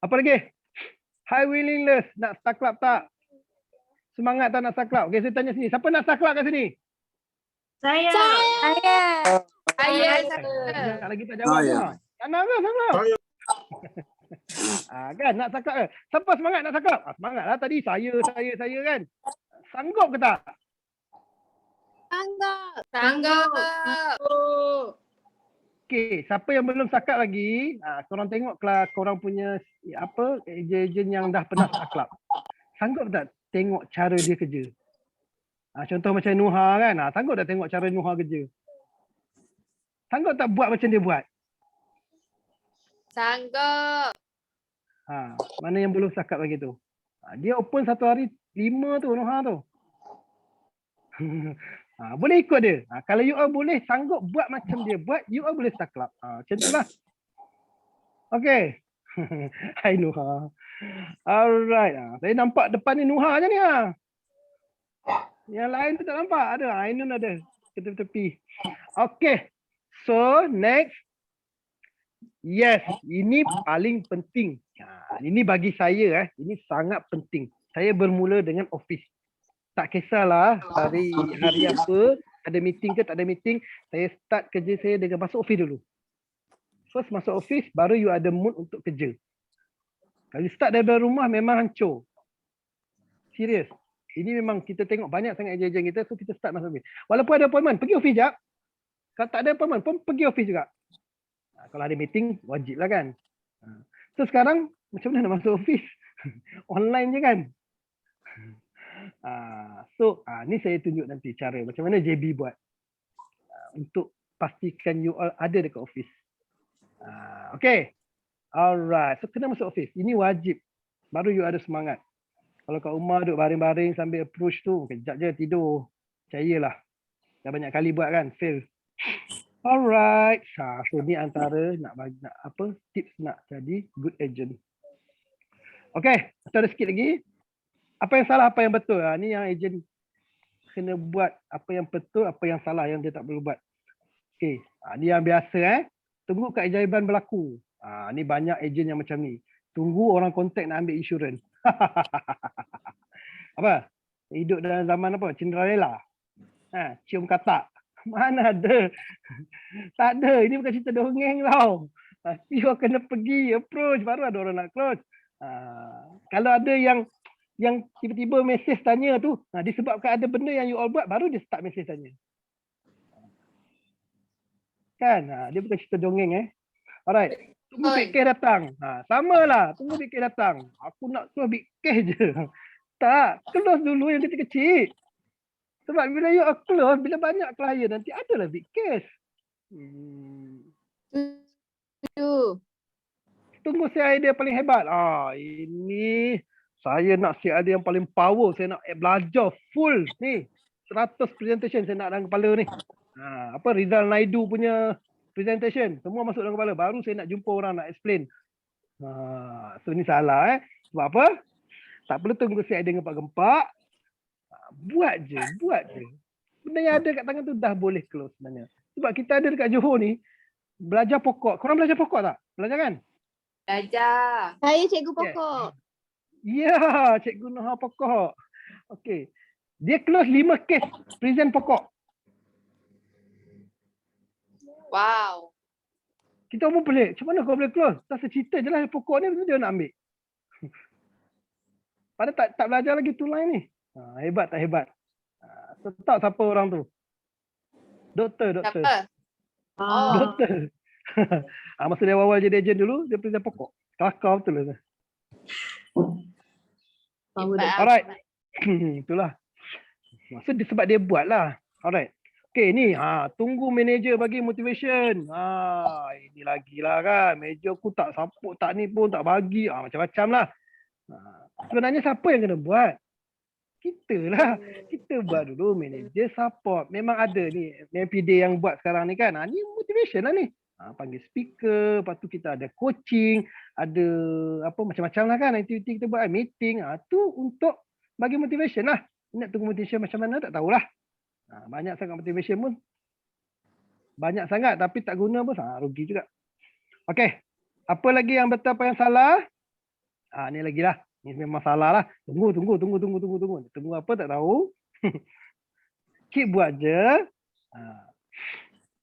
Apa lagi? High willingness. Nak start club tak? Semangat tak nak start club? Okay, saya tanya sini. Siapa nak start club kat sini? Saya. Sekejap lagi tak jawab. Saya. Tak nak ke start club? Kan nak start club ke? Siapa semangat nak start club? Semangat lah tadi. Saya kan. Sanggup ke tak? Sanggup. Okay, siapa yang belum start lagi, korang tengoklah korang punya ejen yang dah pernah start club. Sanggup tak tengok cara dia kerja? Contoh macam Nuha kan, sanggup tak tengok cara Nuha kerja? Sanggup tak buat macam dia buat? Sanggup. Mana yang belum start lagi tu? Dia open satu hari 5 tu Nuha tu. Boleh ikut dia. Kalau you all boleh sanggup buat macam dia buat, you all boleh start club. Macam tu lah. Okay. Hai Nuha. Alright. Saya nampak depan ni Nuha je ni. Yang lain tu tak nampak. Ada. Ainun ada. Tepi-tepi. Okay. So next. Yes. Ini paling penting. Ini bagi saya. Ini sangat penting. Saya bermula dengan office. Tak kisahlah hari apa, ada meeting ke tak ada meeting, saya start kerja saya dengan masuk office dulu. First masuk office, baru you ada mood untuk kerja. Kalau start dari rumah memang hancur. Serius. Ini memang kita tengok banyak sangat ejen kita, so kita start masuk office. Walaupun ada appointment, pergi office jap. Kalau tak ada appointment pun pergi office juga. Kalau ada meeting, wajib lah kan. So sekarang, macam mana nak masuk office? Online je kan? Ni saya tunjuk nanti cara macam mana JB buat untuk pastikan you all ada dekat office. Okay. Alright. So kena masuk office. Ini wajib. Baru you ada semangat. Kalau kat rumah duduk baring-baring sambil approach tu, kejap je tidur. Percayalah. Dah banyak kali buat kan, fail. Alright. So ni antara nak tips nak jadi good agent. Okay. Ada sikit lagi. Apa yang salah, apa yang betul? Ni yang ejen kena buat apa yang betul, apa yang salah yang dia tak perlu buat. Okay. Ni yang biasa. Tunggu keajaiban berlaku. Ni banyak ejen yang macam ni. Tunggu orang kontak nak ambil insurans. Apa? Hidup dalam zaman apa? Cinderella. Cium katak. Mana ada? Tak ada. Ini bukan cerita dongeng tau. You kena pergi approach baru ada orang nak close. Kalau ada yang tiba-tiba mesej tanya tu, disebabkan ada benda yang you all buat, baru dia start mesej tanya. Kan? Dia bukan cerita dongeng Alright. Tunggu big case datang. Sama lah. Tunggu big case datang. Aku nak close big case je. Tak. Close dulu yang kecil-kecil. Sebab bila you all close, bila banyak klien, nanti adalah big case. Tunggu saya idea paling hebat. Ini saya nak share idea yang paling power. Saya nak belajar full ni. 100 presentation saya nak dalam kepala ni. Rizal Naidu punya presentation. Semua masuk dalam kepala. Baru saya nak jumpa orang nak explain. So ni salah Sebab apa? Tak perlu tunggu share idea gempak-gempak. Buat je. Benda yang ada kat tangan tu dah boleh close sebenarnya. Sebab kita ada dekat Johor ni, belajar pokok. Korang belajar pokok tak? Belajar kan? Belajar. Saya cikgu pokok. Ya, Cikgu Nuha pokok. Okey. Dia close 5 kes present pokok. Wow. Kita pun pelik. Macam mana kau boleh close? Tak cerita je lah pokok ni dia nak ambil. Padahal tak belajar lagi tu line ni. Hebat tak hebat? Tahu siapa orang tu? Doktor. Siapa? Doktor. Masa dia awal jadi ejen dulu, dia present pokok. Kelakar betul lah. Alright. Itulah. Maksud dia sebab dia buat lah. Alright. Okay ni. Tunggu manager bagi motivation. Ini lagi lah kan. Manager aku tak support, tak ni pun tak bagi. Macam-macam lah. Sebenarnya siapa yang kena buat? Kita lah. Kita buat dulu manager support. Memang ada ni. MPD yang buat sekarang ni kan. Ni motivation lah ni. Panggil speaker, lepas tu kita ada coaching, ada apa macam-macam lah kan aktiviti kita buat, meeting, tu untuk bagi motivation lah. Nak tunggu motivation macam mana tak tahulah. Banyak sangat motivation pun. Banyak sangat tapi tak guna pun rugi juga. Okey. Apa lagi yang betul, apa yang salah? Ni lagi lah. Ni memang salah lah. Tunggu. Tunggu apa tak tahu. Keep buat je.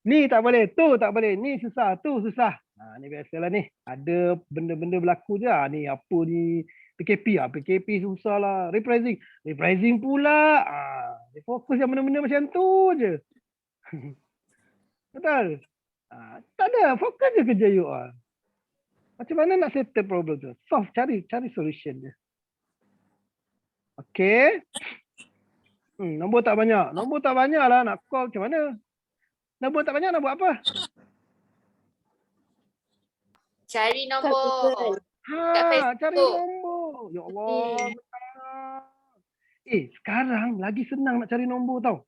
Ni tak boleh, tu tak boleh. Ni susah, tu susah. Ni biasalah ni. Ada benda-benda berlaku je. Ni apa ni? PKP PKP susah lah. Reprising pula. Dia fokus yang benda-benda macam tu je. Betul? Tak ada. Fokus je kerja you all. Macam mana nak settle problem tu? Solve, cari solution je. Okay. Nombor tak banyak. Nombor tak banyak lah. Nak call macam mana? Nombor tak banyak nak buat apa? Cari nombor. Cari nombor. Ya Allah. Sekarang lagi senang nak cari nombor tau.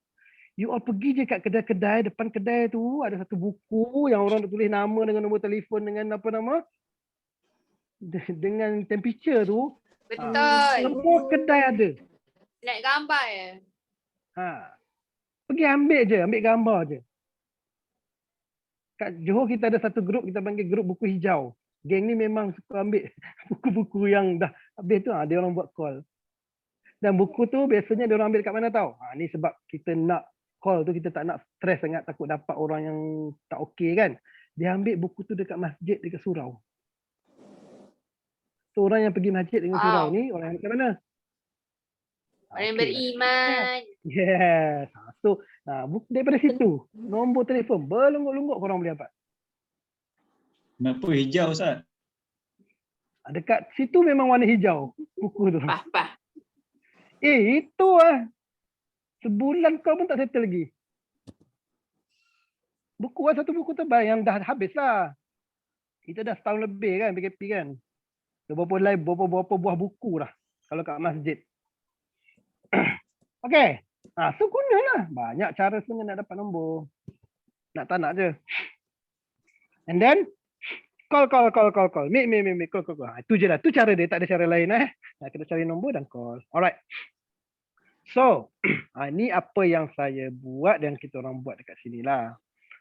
You all pergi je kat kedai-kedai, depan kedai tu ada satu buku yang orang tulis nama dengan nombor telefon dengan apa nama? Dengan temperature tu. Betul. Semua kedai ada. Nak gambar ya? Pergi ambil je, ambil gambar je. Kat Johor kita ada satu grup, kita panggil grup buku hijau. Geng ni memang suka ambil buku-buku yang dah habis tu, dia orang buat call. Dan buku tu biasanya dia orang ambil kat mana tahu? Ni sebab kita nak call tu, kita tak nak stres sangat, takut dapat orang yang tak okey kan. Dia ambil buku tu dekat masjid, dekat surau. So orang yang pergi masjid dengan surau ni, orang yang dekat mana? Orang yang beriman. Yes. So daripada situ, nombor telefon berlungguk-lungguk korang boleh dapat. Kenapa hijau Ustaz? Dekat situ memang warna hijau buku tu. Pah. Itu lah. Sebulan kau pun tak settle lagi. Buku lah, satu buku tebal yang dah habis lah. Kita dah setahun lebih kan PKP kan. Berapa buah buku lah kalau kat masjid. Okay. So gunalah. Banyak cara sebenarnya nak dapat nombor. Nak tak nak je. And then call. Make call. Itu je lah. Itu cara dia. Tak ada cara lain kita cari nombor dan call. Alright. So, ni apa yang saya buat dan kita orang buat dekat sini lah.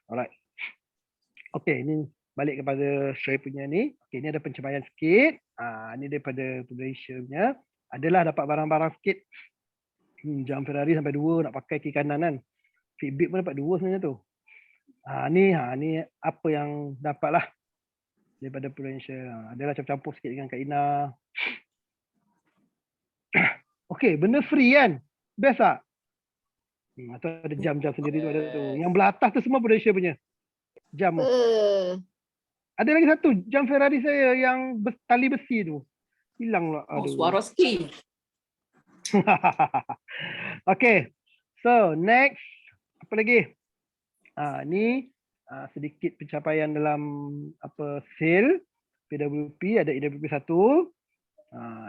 Alright. Okay, ni balik kepada saya punya ni. Okay, ni ada pencapaian sikit. Ni daripada Malaysia punya. Adalah dapat barang-barang sikit. Jam Ferrari sampai 2 nak pakai kiri kanan kan. Fitbit pun dapat 2 sebenarnya tu. Ni apa yang dapat lah. Daripada Prudential. Adalah campur-campur sikit dengan Kak Ina. Okay, benda free kan? Best tak? Atau ada jam-jam sendiri tu ada tu. Yang belah atas tu semua Prudential punya. Jam. Ada lagi satu, jam Ferrari saya yang tali besi tu. Hilang lah. Swarovski. Okay. So, next. Apa lagi? Ni sedikit pencapaian dalam sale PWP, ada EWP 1.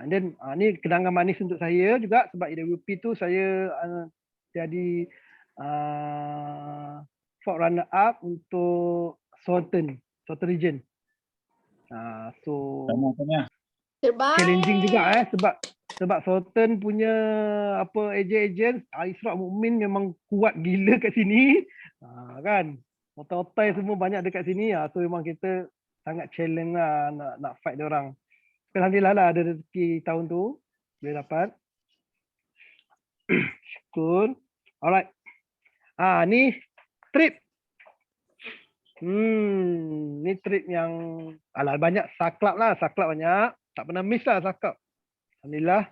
And then ni kenangan manis untuk saya juga sebab EWP tu saya jadi runner up untuk Southern region. So challenging juga sebab Southern punya ejen Isra Mukmin memang kuat gila kat sini. Kan? Otai-otai semua banyak dekat sini. So memang kita sangat challenge lah nak fight dia orang. Alhamdulillah lah ada rezeki tahun tu boleh dapat. Syukur. Alright. Ni trip. Ni trip yang banyak saklap lah. Saklap banyak. Tak pernah miss lah saklap. Alhamdulillah.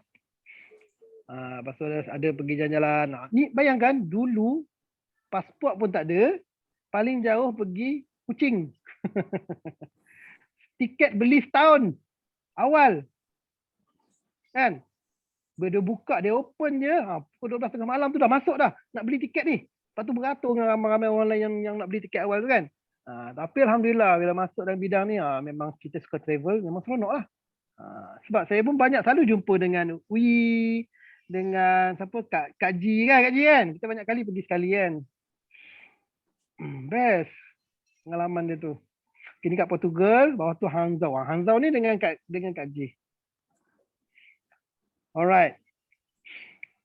Lepas tu ada pergi jalan-jalan. Ni bayangkan dulu pasport pun tak ada. Paling jauh pergi Kuching. Tiket beli setahun. Awal. Kan? Dia buka, dia open je. Pukul 12 tengah malam tu dah masuk dah. Nak beli tiket ni. Lepas tu beratur dengan ramai-ramai orang lain yang nak beli tiket awal tu kan. Tapi Alhamdulillah bila masuk dalam bidang ni, memang kita suka travel, memang seronok lah. Sebab saya pun banyak selalu jumpa dengan Wi, dengan siapa, Kak Ji kan. Kita banyak kali pergi sekali kan. Best pengalaman dia tu. Kini kat Portugal, bawah tu Hangzhou. Hangzhou ni dengan Kak Ji. Alright.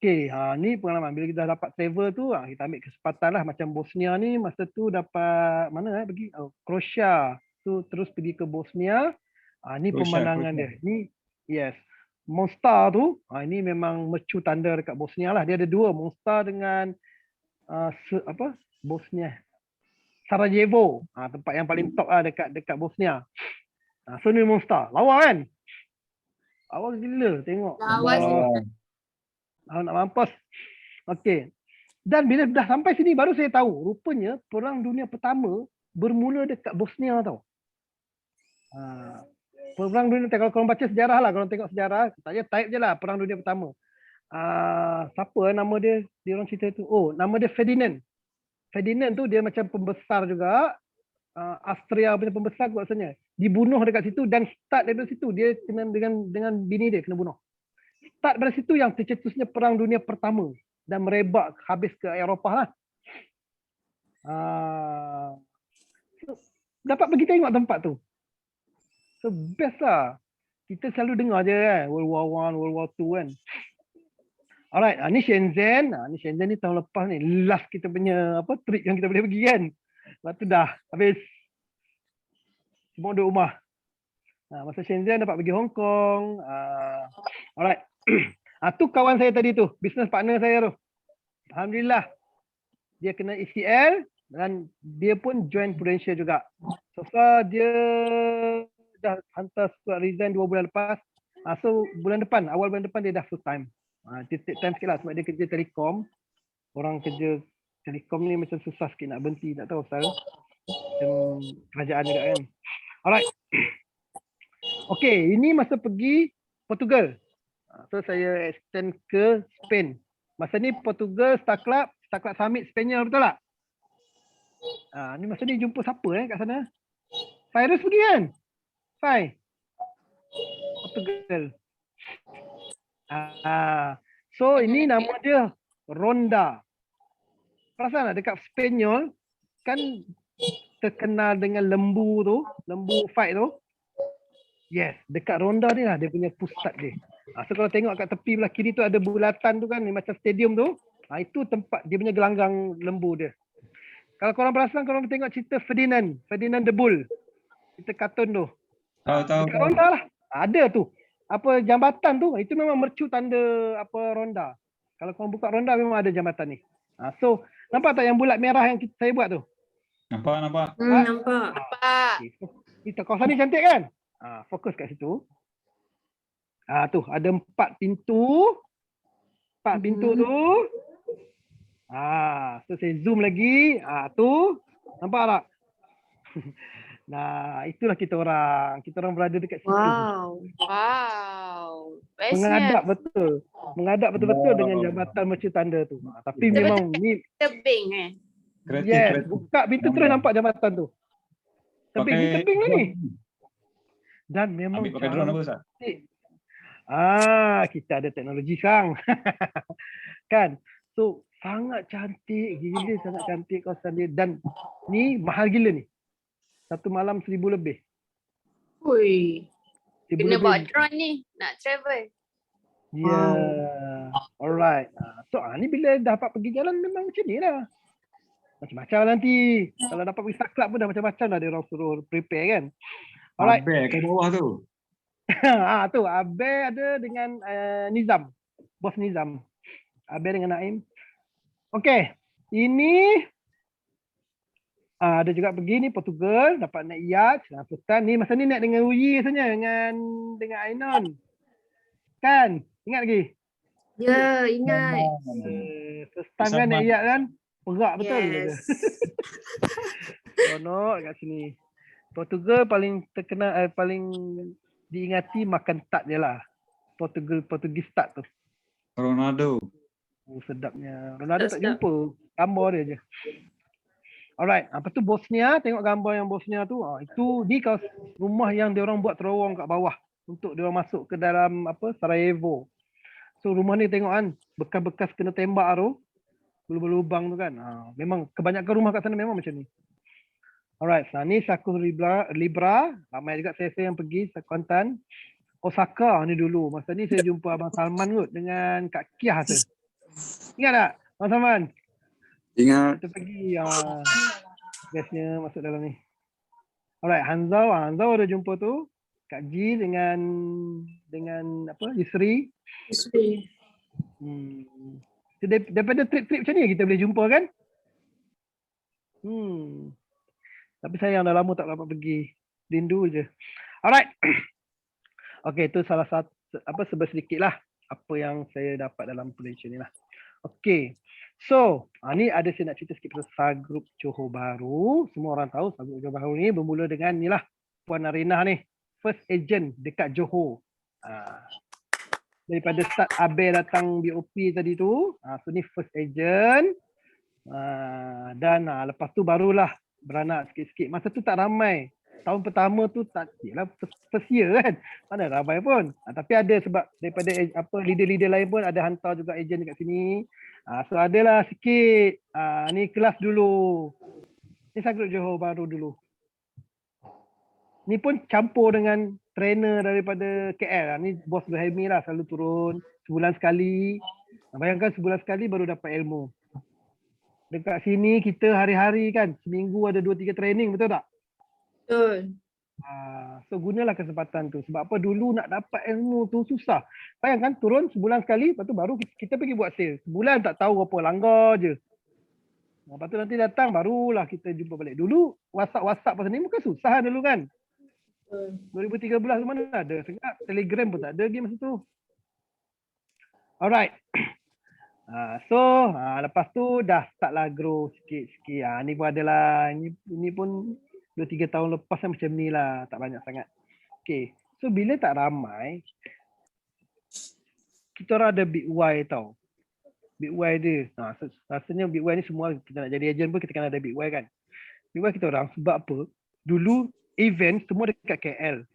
Okey, ni pengalaman. Bila kita dah dapat travel tu, kita ambil kesempatan lah. Macam Bosnia ni, masa tu dapat mana pergi? Croatia. Tu terus pergi ke Bosnia. Ni pemandangan dia. Ni, yes. Mostar tu, ini memang mercu tanda dekat Bosnia lah. Dia ada dua, Mostar dengan Bosnia. Sarajevo, tempat yang paling top lah dekat Bosnia. So ni Mostar. Lawa kan? Lawa gila tengok. Lawa. Nak mampus. Okey. Dan bila dah sampai sini baru saya tahu rupanya Perang Dunia Pertama bermula dekat Bosnia tau. Perang Dunia, kalau korang baca sejarah lah, kalau tengok sejarah, saya type je lah Perang Dunia Pertama. Siapa nama dia? Dia orang cerita tu. Oh, nama dia Ferdinand. Ferdinand tu dia macam pembesar juga. Austria punya pembesar maksudnya. Dibunuh dekat situ dan start daripada situ dia kena dengan bini dia kena bunuh. Start dari situ yang tercetusnya Perang Dunia Pertama dan merebak habis ke Eropah lah. Dapat pergi tengok tempat tu. So best lah. Kita selalu dengar je kan World War I, World War II kan. Alright, ni Shenzhen. Ni Shenzhen ni tahun lepas ni. Last kita punya trip yang kita boleh pergi kan. Lepas tu dah habis. Semua duduk rumah. Masa Shenzhen dapat pergi Hong Kong. Alright. Tu kawan saya tadi tu. Business partner saya tu. Alhamdulillah. Dia kena ACL. Dan dia pun join Prudential juga. So far dia dah hantar surat resign 2 bulan lepas. So bulan depan, awal bulan depan dia dah full time. Dia take time sikit lah sebab dia kerja telekom. Orang kerja telekom ni macam susah sikit nak berhenti. Tak tahu pasal. Kerajaan juga kan. Alright. Okay, ini masa pergi Portugal. So saya extend ke Spain. Masa ni Portugal Star Club Summit Spanyol, betul tak? Ni masa ni jumpa siapa kat sana? Cyrus pergi kan? Portugal. So ini nama dia Ronda. Perasan tak dekat Spanyol kan terkenal dengan lembu tu, lembu fight tu. Yes, dekat Ronda ni lah dia punya pusat dia. So kalau tengok kat tepi belah kiri tu ada bulatan tu kan, macam stadium tu. Itu tempat dia punya gelanggang lembu dia. Kalau korang perasan, korang tengok cerita Ferdinand the Bull. Cerita kartun tu. Tahu. Dekat Ronda lah. Ada tu. Jambatan tu, itu memang mercu tanda Ronda. Kalau korang buka Ronda memang ada jambatan ni. So, nampak tak yang bulat merah yang saya buat tu? Nampak. Nampak. Kita kawasan ni cantik kan? Fokus kat situ. Tu ada 4 pintu. 4 pintu tu. So saya zoom lagi. Tu nampak tak? Nah, itulah kita orang. Kita orang berada dekat situ. Wow. Menghadap betul. Menghadap betul-betul dengan jambatan mercu tanda tu. Tapi memang ni Tebing yes, buka pintu terus nampak jambatan tu. Tebing lah ni. Dan memang Ambil pakai drone apa Ustaz? Kita ada teknologi sekarang. Kan? So, sangat cantik. Gila sangat cantik kawasan dia. Dan ni mahal gila ni. 1 malam 1,000 lebih. Ui. 1,000 Kena lebih. bawa drone ni nak travel. Yeah. Alright. So, ni bila dapat pergi jalan memang macam ni lah. Macam-macam nanti. Kalau dapat pergi Star Club pun dah macam-macam lah dia orang suruh prepare kan. Alright. Abel kat bawah tu. Tu Abel ada dengan Nizam. Bos Nizam. Abel dengan Naim. Okay. Ini ada juga pergi ni Portugal, dapat naik yacht. Sultan ni masa ni naik dengan Uyi rasanya dengan Ainon. Kan? Ingat lagi? Ya, ingat. First time kan naik yacht kan? Perak betul. Yes. Seronok kat sini. Portugal paling terkenal, paling diingati makan tart je lah. Portugis tart tu. Ronaldo. Sedapnya. Ronaldo tak Sedap. jumpa. Gambar dia je. Alright. Lepas tu Bosnia. Tengok gambar yang Bosnia tu. Itu di rumah yang dia orang buat terowong kat bawah. Untuk dia orang masuk ke dalam Sarajevo. So rumah ni tengok kan. Bekas-bekas kena tembak tu. Berlubang tu kan. Memang kebanyakan rumah kat sana memang macam ni. Alright, ni Saku Libra. Ramai juga saya yang pergi Kuantan. Osaka ni dulu. Masa ni saya jumpa Abang Salman kot dengan Kak Kiah tu. Ingat tak, Mas Saman? Ingat. Kita pergi bestnya masuk dalam ni. Alright, Hanzau ada jumpa tu. Kak Ji dengan apa? Yusri. So, daripada trip-trip macam ni kita boleh jumpa kan? Tapi sayang dah lama tak dapat pergi. Rindu je. Alright. Okay, itu salah satu sedikit lah apa yang saya dapat dalam Malaysia ni lah. Okay. So, ni ada saya nak cerita sikit pasal Subgroup Johor Bahru. Semua orang tahu Subgroup Johor Bahru ni bermula dengan ni lah Puan Narinah ni. First agent dekat Johor. Daripada start Abel datang BOP tadi tu. So ni first agent. Dan lepas tu barulah beranak sikit-sikit. Masa tu tak ramai. Tahun pertama tu tak, yalah first year kan. Mana ramai pun. Tapi ada sebab daripada leader-leader lain pun ada hantar juga agent dekat sini. So adalah sikit. Ni kelas dulu. Ni Subgroup Johor Bahru dulu. Ni pun campur dengan trainer daripada KL. Ni bos Zuhaimi lah, selalu turun sebulan sekali. Bayangkan sebulan sekali baru dapat ilmu. Dekat sini kita hari-hari kan, seminggu ada 2-3 training, betul tak? Betul. So gunalah kesempatan tu. Sebab apa, dulu nak dapat ilmu tu susah. Bayangkan turun sebulan sekali, lepas tu baru kita pergi buat sale. Sebulan tak tahu apa, langgar je. Lepas tu nanti datang barulah kita jumpa balik. Dulu WhatsApp pasal ni bukan susah dulu kan. 2013 tu mana ada. Tengok Telegram pun tak ada game masa tu. Alright. Lepas tu dah start lah grow sikit-sikit. Ni pun adalah, ini pun 2-3 tahun lepas macam ni lah. Tak banyak sangat. Okay. So bila tak ramai, kita orang ada Big Y tau. Big Y dia. Rasanya Big Y ni semua kita nak jadi agent pun kita kan ada Big Y kan. Big Y kita orang sebab apa? Dulu event semua dekat KL.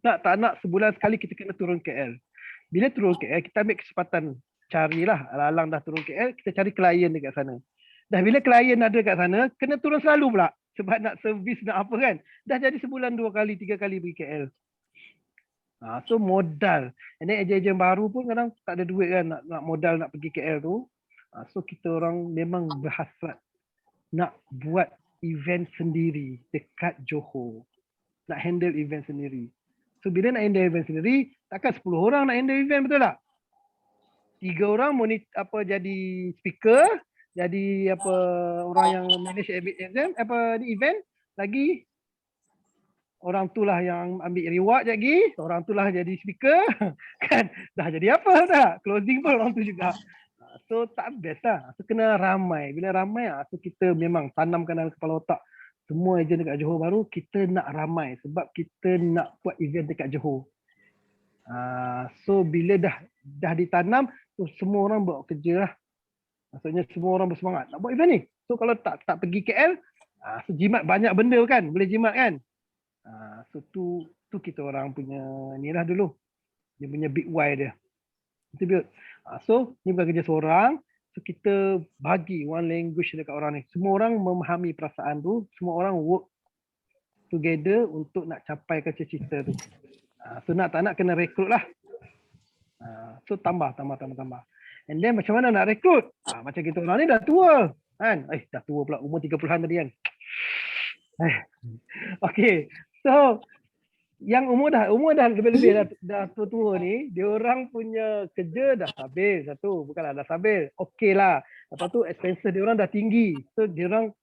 Tak nak sebulan sekali kita kena turun KL. Bila turun KL, kita ambil kesempatan carilah. Alang dah turun KL, kita cari klien dekat sana. Dah bila klien ada kat sana, kena turun selalu pula. Sebab nak servis, nak apa kan. Dah jadi sebulan 2 kali, 3 kali pergi KL. So modal. And then ejen-ejen baru pun kadang tak ada duit kan nak modal nak pergi KL tu. So kita orang memang berhasrat nak buat event sendiri dekat Johor. Nak handle event sendiri. So bila nak handle event sendiri, takkan 10 orang nak handle event, betul tak? 3 orang jadi speaker, jadi orang yang manage event, lagi orang tu lah yang ambil reward lagi, orang tu lah jadi speaker. Kan dah jadi apa tak? Closing pun orang tu juga. So tak best lah. So kena ramai. Bila ramai so kita memang tanamkan dalam kepala otak semua ejen dekat Johor Bahru, kita nak ramai sebab kita nak buat event dekat Johor. So bila dah ditanam, so semua orang buat kerja lah. Maksudnya semua orang bersemangat nak buat event ni. So kalau tak pergi KL, so jimat banyak benda kan, boleh jimat kan. So tu kita orang punya ni lah dulu. Dia punya Big Y dia. So ni bukan kerja seorang. So kita bagi one language dekat orang ni. Semua orang memahami perasaan tu. Semua orang work together untuk nak capai cita-cita tu. So nak tak nak kena rekrut lah. So tambah. And then macam mana nak rekrut? Macam kita orang ni dah tua. Kan? Dah tua pula. Umur 30-an tadi kan. Okay. So yang umur dah lebih-lebih dah tua-tua ni, dia orang punya kerja dah stabil satu, bukanlah dah stabil. Okey lah. Lepas tu expenses dia orang dah tinggi. So dia orang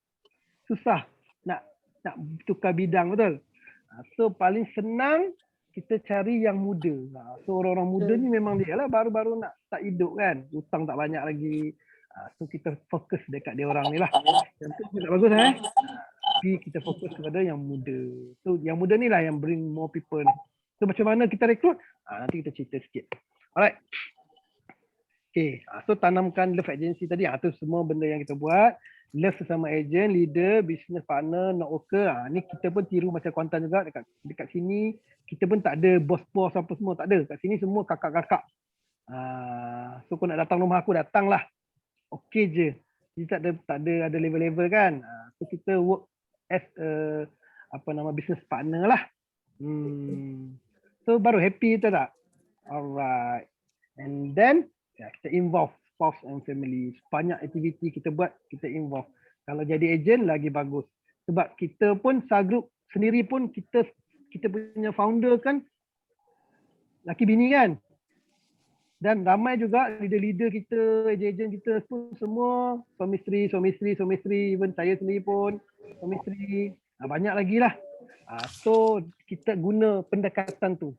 susah nak tukar bidang, betul? So paling senang kita cari yang muda. So orang-orang muda ni memang dia lah baru-baru nak start hidup kan. Hutang tak banyak lagi. So kita fokus dekat dia orang ni lah. Yang tu tak bagus tapi kita fokus kepada yang muda. So yang muda ni lah yang bring more people. So macam mana kita rekrut? Nanti kita cerita sikit. Alright. Okay. So tanamkan love agency tadi. Tu semua benda yang kita buat. Love sesama agent, leader, business partner, networker. Ni kita pun tiru macam Kuantan juga. Dekat sini kita pun tak ada bos-bos apa semua. Tak ada. Kat sini semua kakak-kakak. So kau nak datang rumah aku, datang lah. Okay je. Jadi tak ada level-level kan. So kita work as business partner lah. So baru happy tu tak? Alright. And then Ya, kita involve spouse and family. Banyak aktiviti kita buat, kita involve. Kalau jadi agent lagi bagus. Sebab kita pun Sagroup sendiri pun kita punya founder kan laki bini kan. Dan ramai juga leader-leader kita, ejen-ejen kita pun semua suami isteri, even saya sendiri pun suami isteri. Banyak lagi lah. So kita guna pendekatan tu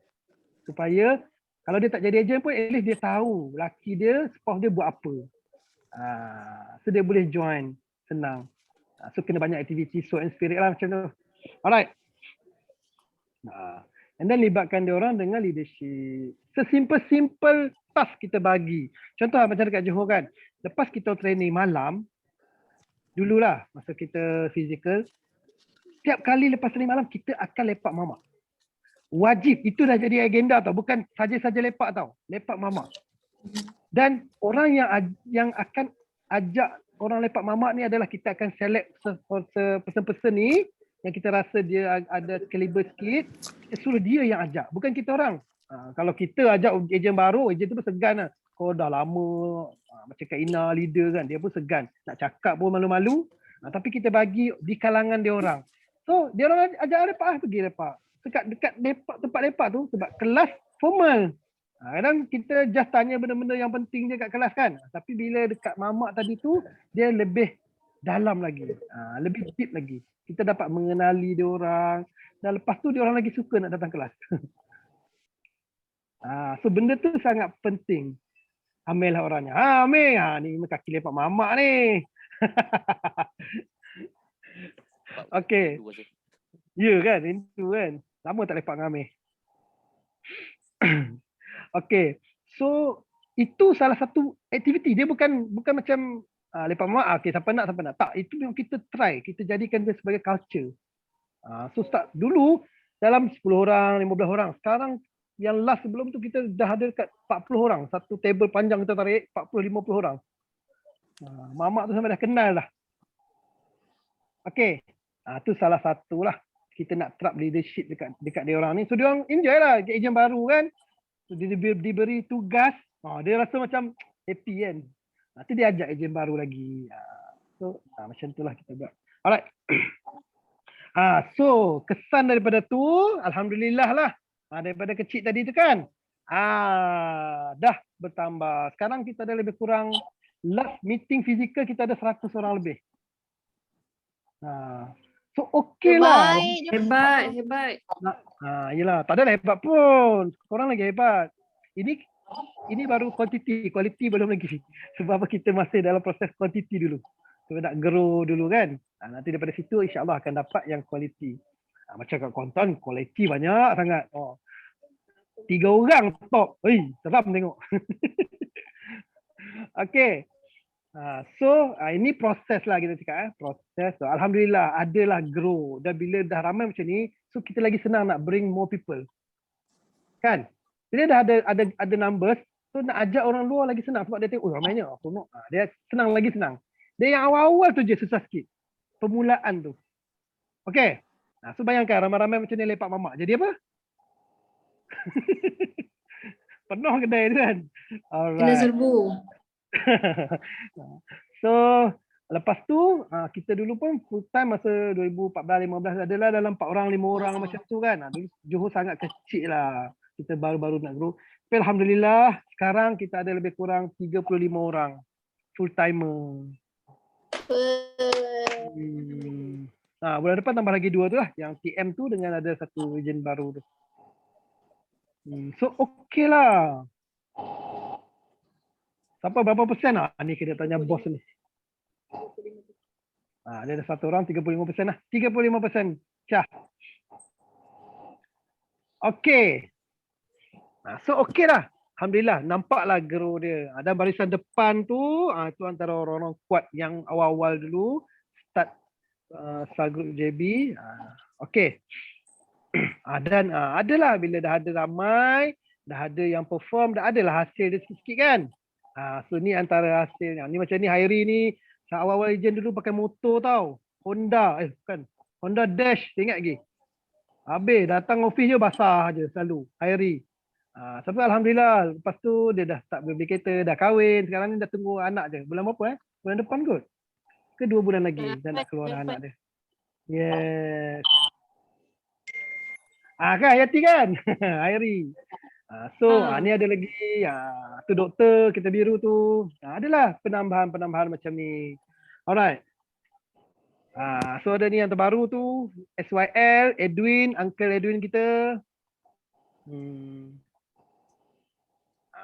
supaya kalau dia tak jadi ejen pun at least dia tahu laki dia, spouse dia buat apa. So dia boleh join senang. So kena banyak aktiviti, so and spirit lah macam tu. Alright. And then libatkan dia orang dengan leadership. Sesimpel-simple task kita bagi. Contoh macam dekat Johor kan. Lepas kita training malam, dululah masa kita physical, setiap kali lepas training malam kita akan lepak mamak. Wajib, itu dah jadi agenda tau. Bukan saja-saja lepak tau. Lepak mamak. Dan orang yang akan ajak orang lepak mamak ni adalah kita akan select person-person ni yang kita rasa dia ada kaliber sikit, kita suruh dia yang ajak, bukan kita orang. Kalau kita ajak ejen baru, ejen tu pun segan lah. Kau dah lama, macam Kak Ina leader kan, dia pun segan. Nak cakap pun malu-malu, tapi kita bagi di kalangan dia orang. So, dia orang ajak lepak, pergi lepak. Dekat tempat lepak tu, sebab kelas formal. Kadang kita just tanya benda-benda yang penting je kat kelas kan. Tapi bila dekat mamak tadi tu, dia lebih dalam lagi. Lebih deep lagi. Kita dapat mengenali dia orang. Dan lepas tu dia orang lagi suka nak datang kelas. So benda tu sangat penting. Amil lah orangnya. Amil. Ni kaki lepak mamak ni. Okay. Ya kan? Itu kan. Lama tak lepak dengan Amil. Okay, so itu salah satu aktiviti. Dia bukan macam lepak mamak, okay, siapa nak. Tak, itu memang kita try. Kita jadikan dia sebagai culture. So start dulu dalam 10 orang, 15 orang. Sekarang yang last sebelum tu kita dah ada dekat 40 orang. Satu table panjang kita tarik, 40-50 orang. Mamak tu sampai dah kenal dah. Okay, tu salah satu lah. Kita nak trap leadership dekat dia orang ni. So dia orang enjoy lah, ejen baru kan. So, dia diberi tugas, dia rasa macam happy kan. Nanti dia ajak ejen baru lagi. So macam itulah kita buat. Alright. So kesan daripada tu, alhamdulillah lah. Daripada kecil tadi tu kan. Dah bertambah. Sekarang kita ada lebih kurang, last meeting fizikal kita ada 100 orang lebih. So okey lah. Hebat. Yelah, tak adalah hebat pun. Korang lagi hebat. Ini baru quality belum lagi. Sebab kita masih dalam proses quantity dulu. Kita nak grow dulu kan. Nanti daripada situ insya-Allah akan dapat yang quality. Macam kat Kuantan, quality banyak sangat. 3 orang top. Seram tengok. Okay. So ini proses lah kita cakap. Proses. So, alhamdulillah adalah grow. Dan bila dah ramai macam ni, so kita lagi senang nak bring more people. Kan? Bila dah ada numbers, so nak ajak orang luar lagi senang sebab dia tengok ramainya. Dia lagi senang. Dia yang awal-awal tu je susah sikit. Permulaan tu. Okay. So bayangkan ramai-ramai macam ni lepak mamak. Jadi apa? Penuh kedai tu kan. Kena serbu. So lepas tu kita dulu pun full time masa 2014-15 adalah dalam 4 orang 5 orang macam tu kan. Dulu Johor sangat kecil lah. Kita baru-baru nak grow. Tapi alhamdulillah sekarang kita ada lebih kurang 35 orang full timer. Bulan depan tambah lagi 2 tu lah. Yang TM tu dengan ada satu ejen baru tu. So okey lah. Sampai berapa persen lah? Ni kita tanya bos ni. Dia ada satu orang 35% lah. 35%. Cah. Okey. So okey lah. Alhamdulillah. Nampaklah grow dia. Dan barisan depan tu, itu antara orang-orang kuat yang awal-awal dulu. Start Sagroup JB. Okey. Dan adalah bila dah ada ramai, dah ada yang perform, dah adalah hasil dia sikit-sikit kan. So ni antara hasilnya. Ni macam ni Hairi ni awal-awal ejen dulu pakai motor tau. Honda, Honda Dash, ingat lagi. Habis datang office je basah je selalu. Hairi. Tapi alhamdulillah lepas tu dia dah start beli kereta, dah kahwin, sekarang ni dah tunggu anak je. Bulan berapa Bulan depan kot. Ke 2 bulan lagi dah nak keluar anak dia. Yes. Kan Hayati kan? Hairi. Ni ada lagi tu doktor kita biru tu. Adalah penambahan macam ni. Alright. So ada ni yang terbaru tu SYL, Edwin, Uncle Edwin kita.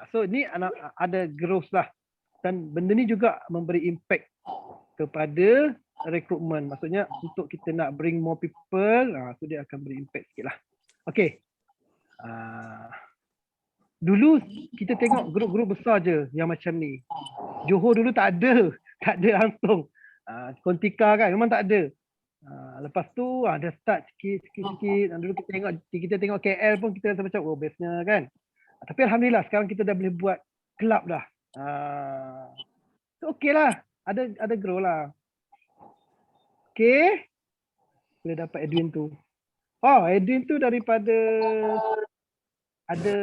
So ni ada growth lah. Dan benda ni juga memberi impact kepada rekrutmen. Maksudnya untuk kita nak bring more people, so dia akan beri impact sikit lah. Okay. Dulu kita tengok grup-grup besar je yang macam ni. Johor dulu tak ada langsung. Kontika kan memang tak ada. Lepas tu dah start sikit. Dulu kita tengok KL pun kita rasa macam bestnya kan. Tapi alhamdulillah sekarang kita dah boleh buat kelab dah. So okey lah. Ada grow lah. Okey. Boleh dapat Edwin tu. Edwin tu daripada ada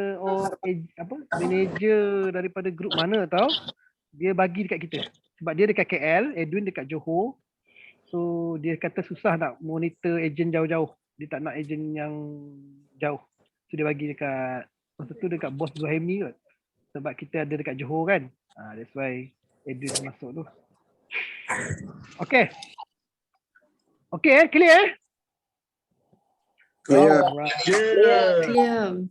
manager daripada grup mana tahu. Dia bagi dekat kita. Sebab dia dekat KL, Edwin dekat Johor. So dia kata susah nak monitor ejen jauh-jauh. Dia tak nak ejen yang jauh. So dia bagi dekat masa tu dekat bos Zuhaimi kot. Sebab kita ada dekat Johor kan. That's why Edwin masuk tu. Okay. Okay, clear? Clear. Clear.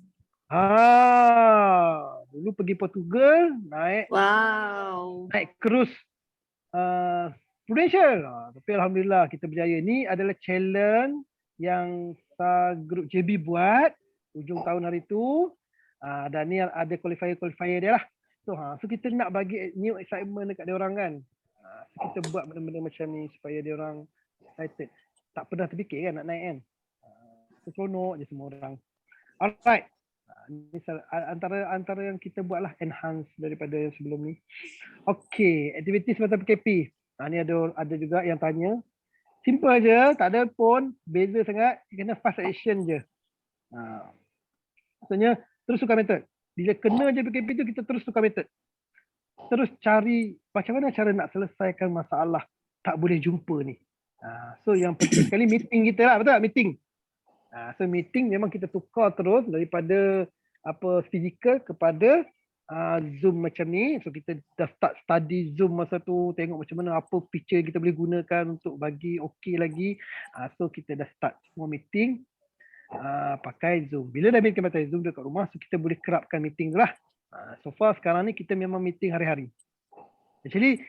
Dulu pergi Portugal, naik cruise Prudential. Tapi alhamdulillah kita berjaya. Ni adalah challenge yang grup JB buat hujung tahun hari tu. Dan ni ada qualifier dia lah. So kita nak bagi new excitement dekat dia orang kan. So kita buat benda-benda macam ni supaya dia orang excited. Tak pernah terfikir kan nak naik kan. Seronok je semua orang. Alright. Ni antara yang kita buat lah enhance daripada yang sebelum ni. Okay, aktiviti semasa PKP. Ni ada juga yang tanya. Simple je, tak ada pun beza sangat. Kena fast action je. Maksudnya terus tukar metod. Bila kena je PKP tu kita terus tukar metod. Terus cari macam mana cara nak selesaikan masalah tak boleh jumpa ni. So yang penting sekali meeting kita lah, betul tak? Meeting. So meeting memang kita tukar terus daripada fizikal kepada Zoom macam ni. So kita dah start study Zoom masa tu, tengok macam mana apa feature kita boleh gunakan untuk bagi okey lagi. So kita dah start semua meeting pakai Zoom. Bila dah pakai Zoom dekat rumah, so kita boleh kerapkan meeting tu lah. So far sekarang ni kita memang meeting hari-hari. Actually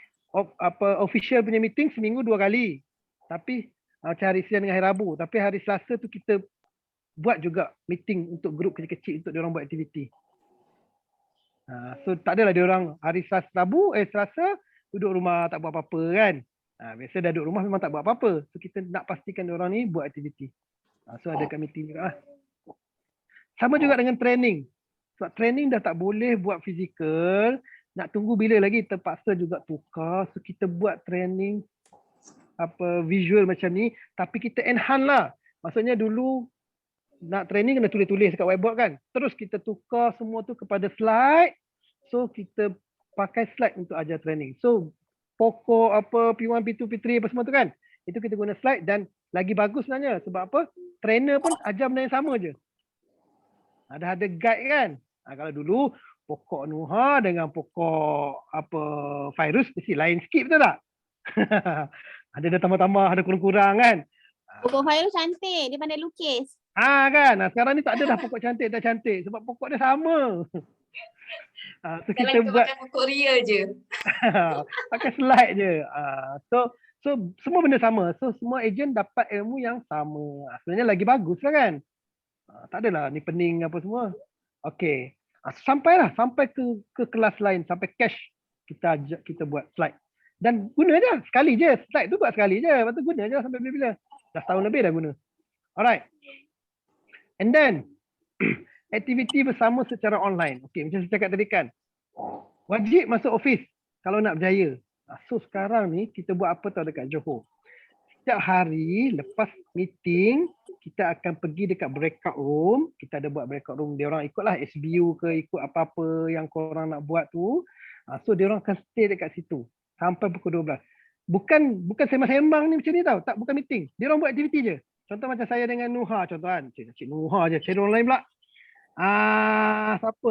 official punya meeting seminggu 2 kali. Tapi macam hari Isnin dengan hari Rabu. Tapi hari Selasa tu kita buat juga meeting untuk grup kecil-kecil untuk diorang buat aktiviti. So tak adalah diorang hari Selasa duduk rumah tak buat apa-apa kan. Biasa dah duduk rumah memang tak buat apa-apa. So kita nak pastikan diorang ni buat aktiviti. So ada kat meeting juga lah. Sama juga dengan training. Sebab training dah tak boleh buat fizikal. Nak tunggu bila lagi terpaksa juga tukar. So kita buat training visual macam ni. Tapi kita enhance lah. Maksudnya dulu nak training kena tulis-tulis dekat whiteboard kan. Terus kita tukar semua tu kepada slide. So kita pakai slide untuk ajar training. So pokok P1, P2, P3 apa semua tu kan. Itu kita guna slide dan lagi bagus sebenarnya. Sebab apa? Trainer pun ajar benda yang sama je. Ada guide kan. Kalau dulu pokok Nuha dengan pokok virus mesti lain sikit, betul tak? Ada tambah-tambah, ada kurang-kurang kan. Pokok virus cantik, dia pandai lukis. Kan. Sekarang ni tak ada dah pokok cantik dah cantik sebab pokok dia sama. So kita buat pakai pokok real je. pakai slide je. So semua benda sama. So semua ejen dapat ilmu yang sama. Sebenarnya lagi bagus lah kan. Tak adalah ni pening apa semua. Okey. Sampai ke kelas lain, sampai cash kita buat slide. Dan guna je sekali je. Slide tu buat sekali je. Lepas tu guna je sampai bila-bila. Dah setahun lebih dah guna. Alright. And then aktiviti bersama secara online. Okey, macam saya cakap tadi kan. Wajib masuk office kalau nak berjaya. So sekarang ni kita buat apa tau dekat Johor. Setiap hari lepas meeting kita akan pergi dekat breakout room. Kita ada buat breakout room. Dia orang ikutlah SBU ke ikut apa-apa yang korang nak buat tu. So dia orang akan stay dekat situ sampai pukul 12. Bukan sembang-sembang ni macam ni tau. Tak, bukan meeting. Dia orang buat aktiviti je. Contoh macam saya dengan Nuha contoh kan. Cik Nuha je. Cik orang lain pula. Siapa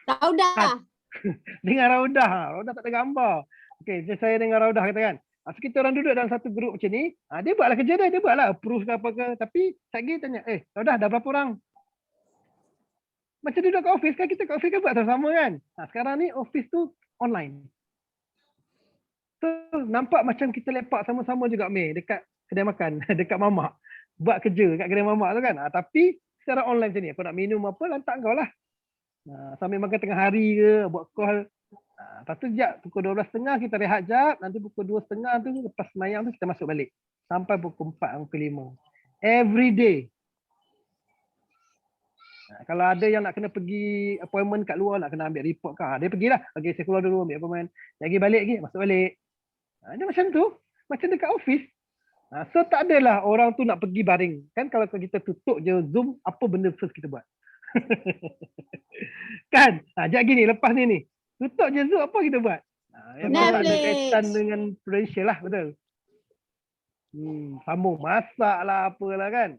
Tahu dah. Dengan Raudah. Raudah tak ada gambar. Okey, saya dengan Raudah kata kan. So kita orang duduk dalam satu grup macam ni. Dia buatlah kerja dia. Dia buatlah approve ke apa ke. Tapi saya tanya, Raudah dah berapa orang? Macam duduk kat office kan. Kita kat office kan buat sama-sama kan. Sekarang ni office tu online. So nampak macam kita lepak sama-sama juga Mei dekat kedai makan. Dekat mamak. Buat kerja kat kedai mamak tu kan. Tapi secara online macam ni. Kau nak minum apa, lantak kau lah. Sambil makan tengah hari ke, buat call. Lepas tu sekejap, pukul 12.30 kita rehat sekejap. Nanti pukul 2.30 tu, lepas semayang tu kita masuk balik. Sampai pukul 4, pukul 5. Every day. Kalau ada yang nak kena pergi appointment kat luar, nak kena ambil report kah, dia pergilah. Okay, saya keluar dulu ambil appointment. Lagi balik lagi, masuk balik. Dia macam tu. Macam dekat office. So tak adalah orang tu nak pergi baring. Kan kalau kita tutup je Zoom, apa benda first kita buat? Kan? Sekejap gini, lepas ni. Tutup je Zoom, apa kita buat? Yang tak ada kaitan dengan prudential lah, betul? Sambung masak lah, apalah kan?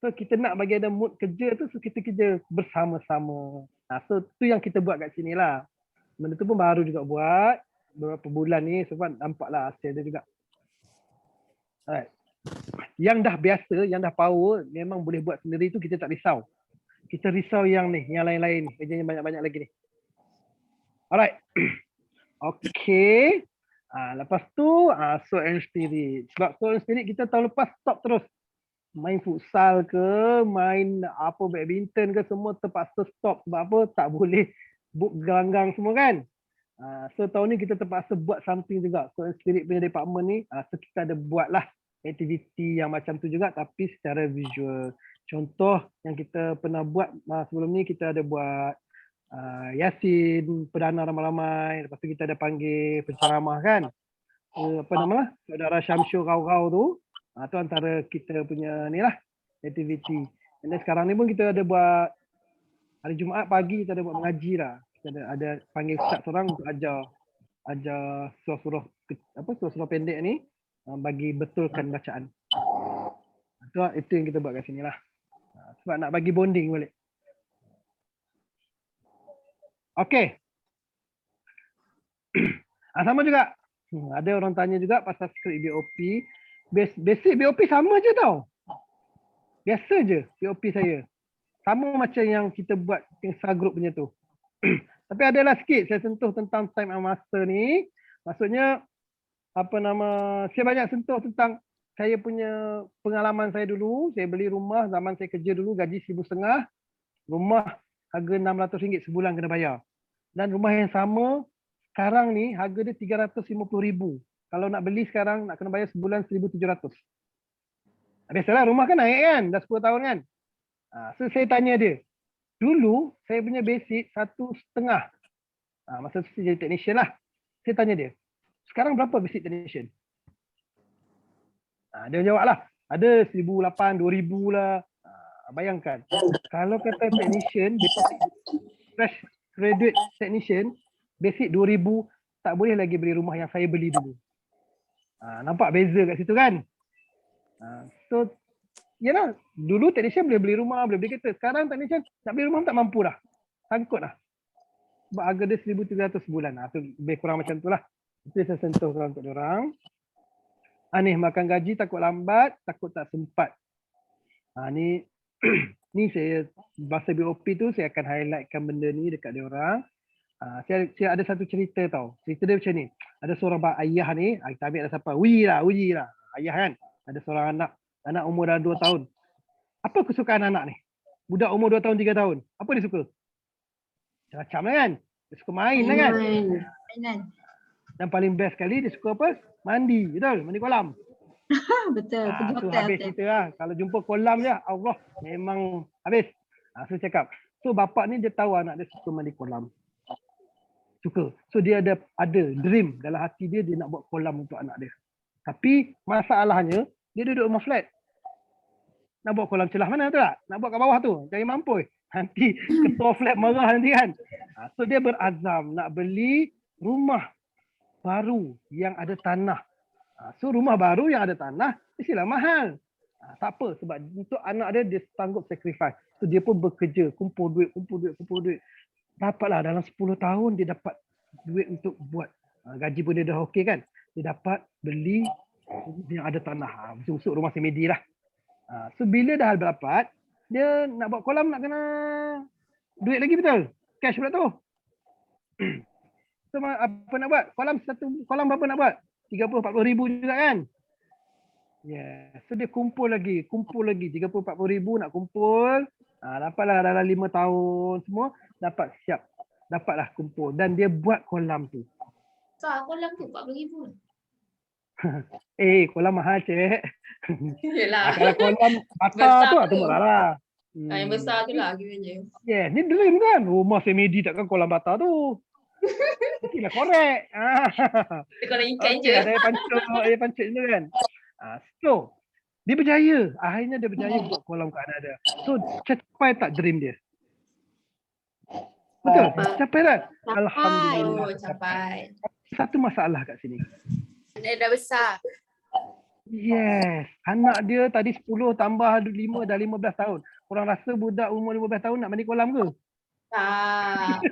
So kita nak bagi ada mood kerja tu, so kita kerja bersama-sama. So tu yang kita buat kat sini lah. Benda tu pun baru juga buat. Beberapa bulan ni, sebab nampaklah hasil dia juga. Alright. Yang dah biasa, yang dah power, memang boleh buat sendiri tu kita tak risau. Kita risau yang ni, yang lain-lain ni. Kerjanya banyak-banyak lagi ni. Alright. Okay. Lepas tu, Soul and Spirit. Sebab Soul and Spirit kita tahun lepas stop terus. Main futsal ke, main apa badminton ke, semua terpaksa stop. Sebab apa? Tak boleh book gelanggang semua kan. So tahun ni kita terpaksa buat something juga. Soul and Spirit punya department ni, so kita ada buatlah aktiviti yang macam tu juga tapi secara visual. Contoh yang kita pernah buat sebelum ni, kita ada buat Yasin, perdana ramai-ramai. Lepas tu kita ada panggil penceramah kan. Apa nama lah? Saudara Syamsul Rau-Rau tu. Tu antara kita punya ni lah, aktiviti. Dan sekarang ni pun kita ada buat hari Jumaat pagi kita ada buat mengaji lah. Kita ada panggil ustaz seorang untuk ajar surah-surah pendek ni bagi betulkan bacaan. Itu yang kita buat kat sini lah. Sebab nak bagi bonding balik. Okey. Sama juga. Ada orang tanya juga pasal skrip BOP. Basic BOP sama je tau. Biasa je BOP saya. Sama macam yang kita buat yang group punya tu. Tapi adalah sikit saya sentuh tentang time and master ni. Maksudnya saya banyak sentuh tentang saya punya pengalaman saya dulu. Saya beli rumah zaman saya kerja dulu, gaji RM1,500. Rumah harga RM600 sebulan kena bayar. Dan rumah yang sama sekarang ni harga dia RM350,000. Kalau nak beli sekarang nak kena bayar sebulan RM1,700. Biasalah rumah kan naik kan, dah 10 tahun kan. So saya tanya dia, dulu saya punya basic 1,500. Masa tu saya jadi technician lah. Saya tanya dia, sekarang berapa basic technician? Dia jawab lah, ada 1,800, 2,000 lah. Bayangkan, kalau kata technician, fresh graduate technician, basic 2,000, tak boleh lagi beli rumah yang saya beli dulu. Nampak beza kat situ kan? So, yalah, dulu technician boleh beli rumah, boleh beli kereta. Sekarang technician nak beli rumah tak mampu dah. Sangkut dah. Sebab harga dia 1,300 sebulan. Tu lebih kurang macam tu lah. Itu saya sentuh untuk diorang. Ni makan gaji takut lambat, takut tak sempat. Ni ni saya bahasa BOP tu saya akan highlightkan benda ni dekat diorang. Saya ada satu cerita tau. Cerita dia macam ni. Ada seorang ayah ni, kita ambil siapa? Uji lah. Ayah kan. Ada seorang anak umur dah 2 tahun. Apa kesukaan anak ni? Budak umur 2 tahun, 3 tahun. Apa dia suka? Macam lah kan? Dia suka main lah kan? Mainan. Dan paling best sekali dia suka apa? Mandi. Betul? Mandi kolam. Betul. Pergi Tu hotel. habis cerita lah. Kalau jumpa kolam je, Allah memang habis. So cakap. So bapak ni dia tahu anak dia suka mandi kolam. Suka. So dia ada dream dalam hati dia nak buat kolam untuk anak dia. Tapi masalahnya dia duduk rumah flat. Nak buat kolam celah mana tu tak? Nak buat kat bawah tu. Cari mampus. Nanti ketua flat marah nanti kan. So dia berazam nak beli rumah baru yang ada tanah. So rumah baru yang ada tanah mestilah mahal. Tak apa sebab untuk anak dia sanggup sacrifice. So dia pun bekerja, kumpul duit. Dapatlah dalam 10 tahun dia dapat duit untuk buat gaji pun dia dah okey kan. Dia dapat beli yang ada tanah. Usuk rumah semedi lah. So bila dah berdapat, dia nak buat kolam nak kena duit lagi betul. Cash pula tu. So apa nak buat? Kolam berapa nak buat? 30-40 ribu juga kan? So dia kumpul lagi 30-40 ribu nak kumpul. Dapatlah dalam 5 tahun semua dapat siap. Dapatlah kumpul dan dia buat kolam tu. Kolam tu 40,000. Kolam mahal cik. Yelah. Kalau kolam Besar bata tu tu. murah lah. Yang besar tu lah kira je. Ni dream kan. Rumah semedi takkan kolam bata tu. Mestilah korek. Dia kolam ikan je. Ada air pancit tu kan. So dia berjaya. Akhirnya dia berjaya buat kolam kat anak dia. So capai tak dream dia? Betul? Capai tak? Alhamdulillah. Capai. Satu masalah kat sini. Dia dah besar. Yes. Anak dia tadi 10 tambah 5 dah 15 tahun. Korang rasa budak umur 15 tahun nak mandi kolam ke? Tak.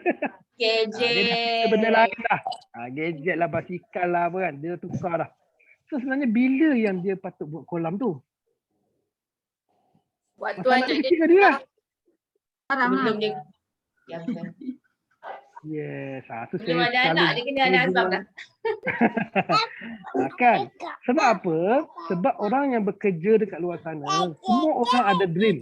Dia Gadget. benda lain lah. Gadget lah, basikal lah apa kan. Dia tukar dah. So sebenarnya bila yang dia patut buat kolam tu? Waktu Masa anak anak dia kecil ke dia lah? sebelum dia. Ya betul. Yes. Tu Belum ada anak dia kena ada azam dah. Kan? Sebab apa? Sebab orang yang bekerja dekat luar sana, semua orang ada dream.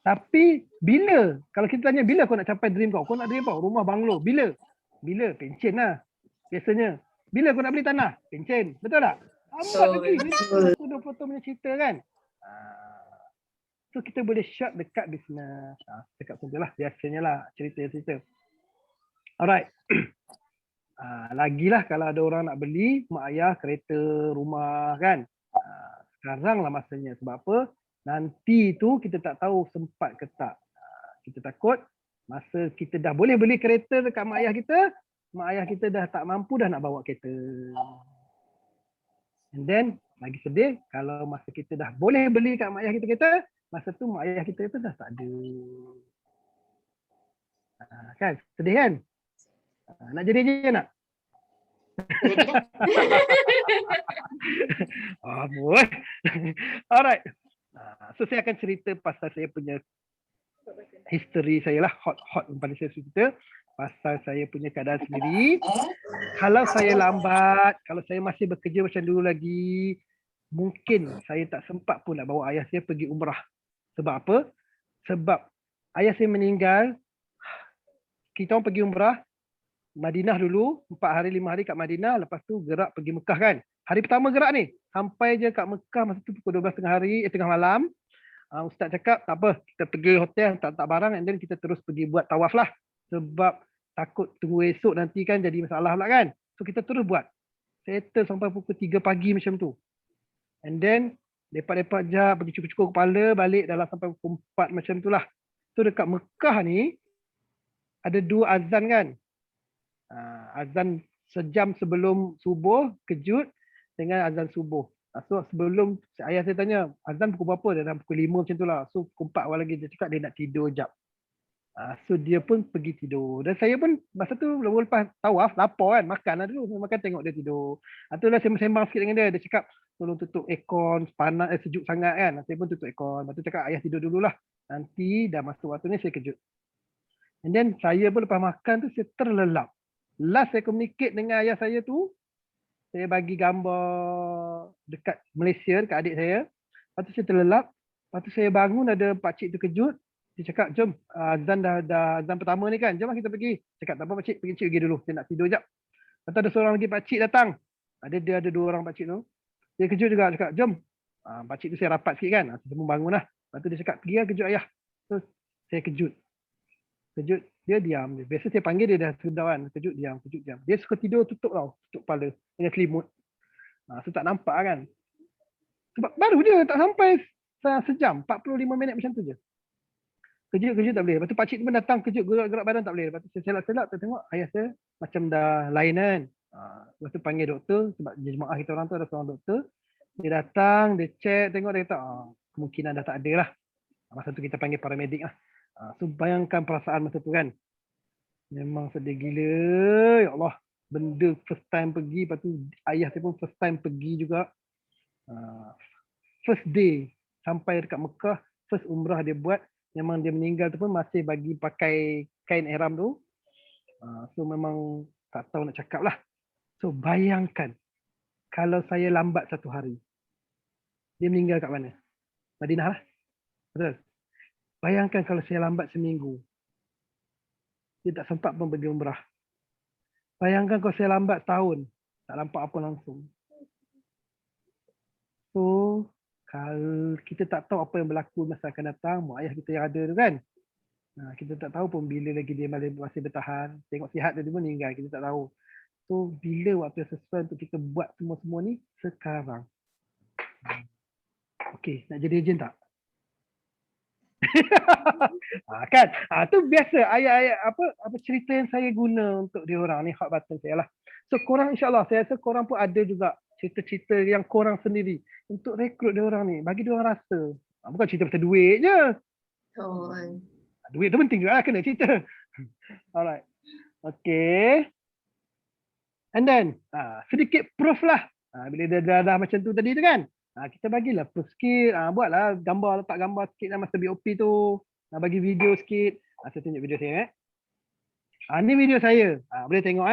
Tapi bila? Kalau kita tanya bila kau nak capai dream kau? Kau nak dream kau? Rumah banglo. Bila? Bila? Pencen lah. Biasanya. Bila kau nak beli tanah? Pencen. Betul tak? Lambat lagi. 20 tahun punya cerita kan? So kita boleh shot dekat bisnes. Cakap macam tu lah. Biasanya lah cerita-cerita. Alright. Lagilah kalau ada orang nak beli mak ayah kereta, rumah kan. Sekarang lah masanya. Sebab apa? Nanti tu kita tak tahu sempat ke tak. Kita takut masa kita dah boleh beli kereta dekat mak ayah kita dah tak mampu dah nak bawa kereta. And then lagi sedih kalau masa kita dah boleh beli kat mak ayah kita kereta, masa tu mak ayah kita dah tak ada. Kan? Sedih kan? Nak jadi je nak? Boy. Alright. So saya akan cerita pasal saya punya history saya lah, hot pada saya cerita pasal saya punya keadaan sendiri. Kalau saya lambat, kalau saya masih bekerja macam dulu lagi, mungkin saya tak sempat pun nak bawa ayah saya pergi umrah. Sebab apa? Sebab ayah saya meninggal, kita orang pergi umrah, Madinah dulu, 4 hari 5 hari kat Madinah, lepas tu gerak pergi Mekah kan. Hari pertama gerak ni, sampai je kat Mekah masa tu pukul 12 tengah malam. Ustaz cakap, tak apa, kita pergi hotel, tak barang, and then kita terus pergi buat tawaf lah. Sebab takut tunggu esok nanti kan jadi masalah pula kan. So kita terus buat. Settle sampai pukul 3 pagi macam tu. And then, lepak-lepak jap, pergi cukur-cukur kepala, balik dalam sampai pukul 4 macam tu lah. So dekat Mekah ni, ada 2 azan kan. Azan sejam sebelum subuh, kejut dengan azan subuh. So sebelum ayah saya tanya, azan pukul berapa? Dalam pukul 5 macam tu lah. So pukul 4 awal lagi dia cakap dia nak tidur jap. So dia pun pergi tidur. Dan saya pun masa tu lepas tawaf, lapar kan, makan lah dulu. Makan tengok dia tidur. Itulah saya sembang sikit dengan dia. Dia cakap tolong tutup aircon, panas, sejuk sangat kan. Saya pun tutup aircon. Lepas tu cakap ayah tidur dululah. Nanti dah masuk waktu ni saya kejut. And then saya pun lepas makan tu saya terlelap. Last saya communicate dengan ayah saya tu, saya bagi gambar dekat Malaysia, dekat adik saya. Lepas tu saya terlelap. Lepas tu saya bangun ada pakcik tu kejut. Dia cakap, jom azan dah azan pertama ni kan. Jom lah kita pergi. Cakap tak apa pakcik, pergi dulu. Saya nak tidur jap. Lepas tu ada seorang lagi pakcik datang. Dia ada 2 orang pakcik tu. Dia kejut juga, cakap jom. Pakcik tu saya rapat sikit kan. Saya pun bangun lah. Lepas tu dia cakap, pergi lah kejut ayah. So saya kejut. Dia diam. Biasa saya panggil dia dah sedar kan. Kejut diam. Dia suka tidur tutup kepala dengan selimut. So tak nampak kan. Sebab baru dia tak sampai sejam, 45 minit macam tu je. Kejut-kejut tak boleh. Lepas tu pakcik tu pun datang kejut, gerak-gerak badan tak boleh. Lepas tu saya selak-selak, saya tengok ayah saya macam dah lain kan. Lepas tu panggil doktor, sebab jemaah kita orang tu ada seorang doktor. Dia datang, dia check, tengok, dia kata kemungkinan dah tak ada lah. Masa tu kita panggil paramedik lah. So bayangkan perasaan masa tu kan. Memang sedih gila. Ya Allah. Benda first time pergi. Lepas tu ayah saya pun first time pergi juga. First day sampai dekat Mekah. First umrah dia buat. Memang dia meninggal tu pun masih bagi pakai kain ihram tu. So memang tak tahu nak cakap lah. So bayangkan. Kalau saya lambat satu hari. Dia meninggal kat mana? Madinah lah. Betul. Bayangkan kalau saya lambat seminggu. Dia tak sempat pun pergi umrah. Bayangkan kalau saya lambat tahun. Tak nampak apa langsung. So, kalau kita tak tahu apa yang berlaku masa akan datang, mak ayah kita yang ada tu kan. Kita tak tahu pun bila lagi dia masih bertahan. Tengok sihat dia pun meninggal. Kita tak tahu. So, bila waktu yang sesuai untuk kita buat semua-semua ni? Sekarang. Okey, nak jadi ejen tak? Kan tu biasa ayat-ayat apa cerita yang saya guna untuk dia orang ni, hot button saya lah. So korang insyaAllah saya rasa korang pun ada juga cerita-cerita yang korang sendiri untuk rekrut dia orang ni, bagi dia orang rasa bukan cerita pasal duit je. Duit tu penting juga lah, kena cerita. Alright, okay, and then sedikit proof lah. Bila dia dah macam tu tadi tu kan, kita bagilah proof sikit, buatlah gambar, letak gambar sikit lah masa BOP tu, bagi video sikit. Saya tunjuk video saya. Ni video saya, boleh tengok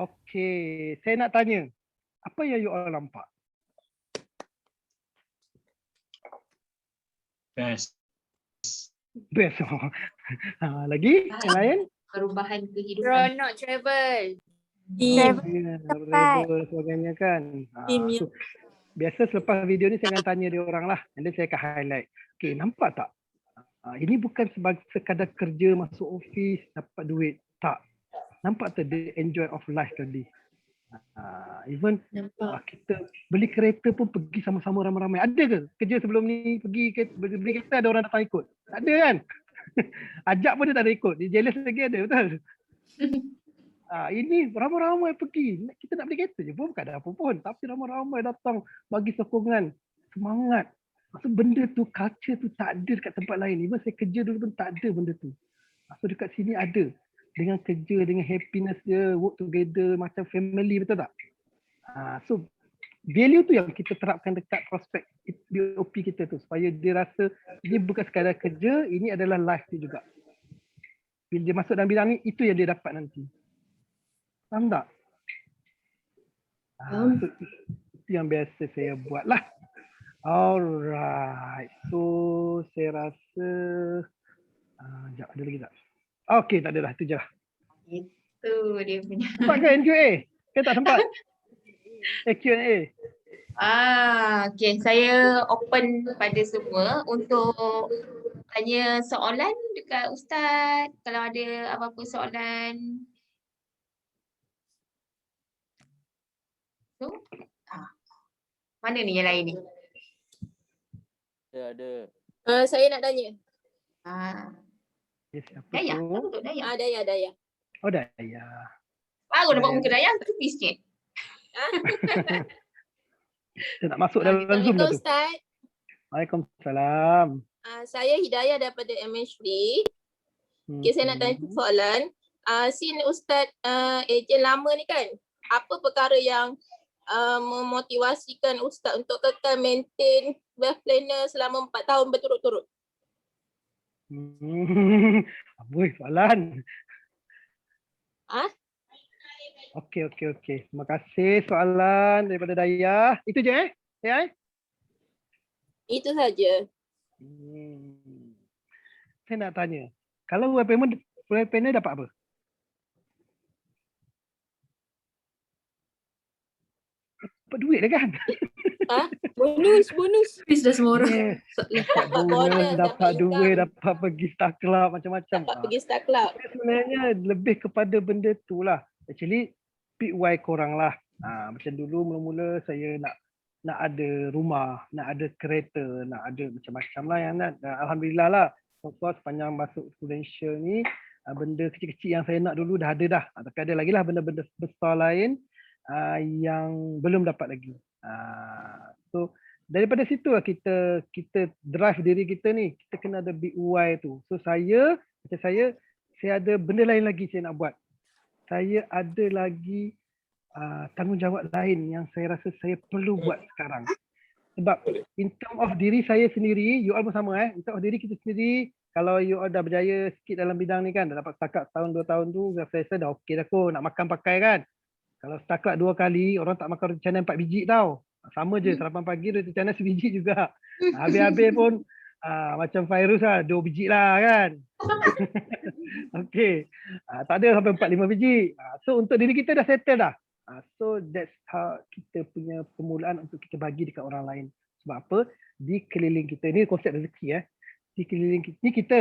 Okey, saya nak tanya. Apa yang you all nampak? Best. Best. Lagi? Yang lain? Perubahan kehidupan. Seronok travel. Tim. Ya, rebel sebagainya kan. So, biasa selepas video ni saya akan tanya dia orang lah. And then saya akan highlight. Okay, nampak tak? Ini bukan sekadar kerja, masuk office, dapat duit. Tak. Nampak tak the enjoy of life tadi? Even kita beli kereta pun pergi sama-sama ramai-ramai. Ada ke kerja sebelum ni pergi beli kereta ada orang datang ikut? Tak ada kan? Ajak pun dia tak ada ikut. Dia jealous lagi ada, betul? Ini ramai-ramai pergi. Kita nak beli kereta je pun bukan ada apa pun. Tapi ramai-ramai datang bagi sokongan, semangat. Maksud benda tu, culture tu tak ada dekat tempat lain. Even saya kerja dulu pun tak ada benda tu. So dekat sini ada. Dengan kerja, dengan happiness dia, work together macam family, betul tak? So value tu yang kita terapkan dekat prospek BOP kita tu. Supaya dia rasa ini bukan sekadar kerja, ini adalah life dia juga. Bila dia masuk dalam bidang ni, itu yang dia dapat nanti. Faham tak? So, itu yang biasa saya buat lah. Alright. So saya rasa sekejap, ada lagi tak? Okey, tak ada dah. Itu je lah. Itu dia punya. Sempat ke NQA? Ke tak sempat? Q&A. Okay, saya open pada semua untuk tanya soalan dekat Ustaz. Kalau ada apa-apa soalan. So, mana ni yang lain ni? Ada. Saya nak tanya. Siapa Dayah, tu? apa tu Dayah? Dayah. Oh, Dayah. Baru nampak muka Dayah, tepi sikit. Saya nak masuk dalam Zoom dah tu. Ustaz. Waalaikumsalam. Saya Hidayah daripada MH3. Okay, saya nak tanya soalan. Since Ustaz ejen lama ni kan, apa perkara yang memotivasikan Ustaz untuk kekal maintain wealth planner selama 4 tahun berturut-turut? Amboi, soalan. Okey. Terima kasih soalan daripada Dayah. Itu je Ya? Itu saja. Saya nak tanya. Kalau wealth planner dapat apa? Dapat duit dah kan? Bonus. Please dah semua orang. Yes. Dapat Dapat bonus, dapat duit, income. dapat pergi Star Club macam-macam. Dapat pergi Star Club. Sebenarnya lebih kepada benda tu lah. Actually, pick why korang lah. Macam dulu mula-mula saya nak ada rumah, nak ada kereta, nak ada macam-macam lah yang nak. Alhamdulillah lah. So far sepanjang masuk Prudential ni, benda kecil-kecil yang saya nak dulu dah ada dah. Tapi ada lagi lah benda-benda besar lain yang belum dapat lagi. So daripada situ lah kita drive diri kita ni. Kita kena ada big why tu. So saya ada benda lain lagi saya nak buat. Saya ada lagi tanggungjawab lain yang saya rasa saya perlu buat sekarang. Sebab in term of diri saya sendiri, you all pun sama in term of diri kita sendiri, kalau you all dah berjaya sikit dalam bidang ni kan, dah dapat setakat tahun 2 tahun tu, saya rasa dah okey dah kot, nak makan pakai kan. Kalau setakat 2 kali, orang tak makan roti canai 4 biji tau. Sama je, sarapan pagi roti canai sebiji juga. Habis-habis pun macam Fairuz lah, 2 biji lah kan. Okey. Tak ada sampai 4-5 biji. So untuk diri kita dah settle dah. So that's how kita punya permulaan untuk kita bagi dekat orang lain. Sebab apa? Di keliling kita, ni konsep rezeki di keliling kita, ni kita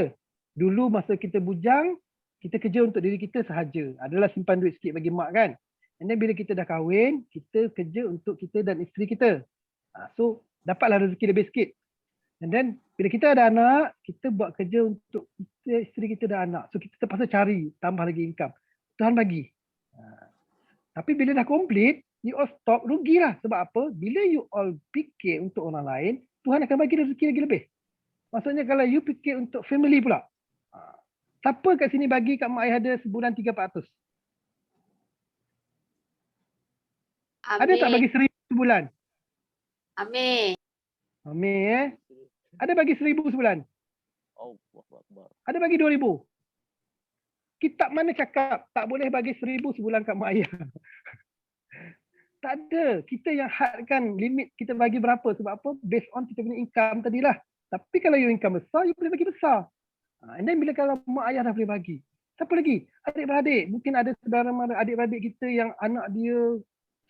dulu masa kita bujang, kita kerja untuk diri kita sahaja. Adalah simpan duit sikit bagi mak kan. And then bila kita dah kahwin, kita kerja untuk kita dan isteri kita. So dapatlah rezeki lebih sikit. And then bila kita ada anak, kita buat kerja untuk kita, isteri kita dan anak. So kita terpaksa cari tambah lagi income. Tuhan bagi. Tapi bila dah complete, you all stop, rugilah. Sebab apa? Bila you all fikir untuk orang lain, Tuhan akan bagi rezeki lagi lebih. Maksudnya kalau you fikir untuk family pula. Siapa kat sini bagi kat mak ayah ada sebulan 300-400? Ada tak bagi 1,000 sebulan? Amin. Amin Ada bagi 1,000 sebulan? Allahu Akbar. Ada bagi 2,000? Kitab mana cakap tak boleh bagi 1,000 sebulan kat mak ayah? Tak ada. Kita yang hadkan limit kita bagi berapa. Sebab apa? Based on kita punya income tadilah. Tapi kalau you income besar, you boleh bagi besar. And then bila kalau mak ayah dah boleh bagi. Siapa lagi? Adik-beradik. Mungkin ada saudara mara adik-beradik kita yang anak dia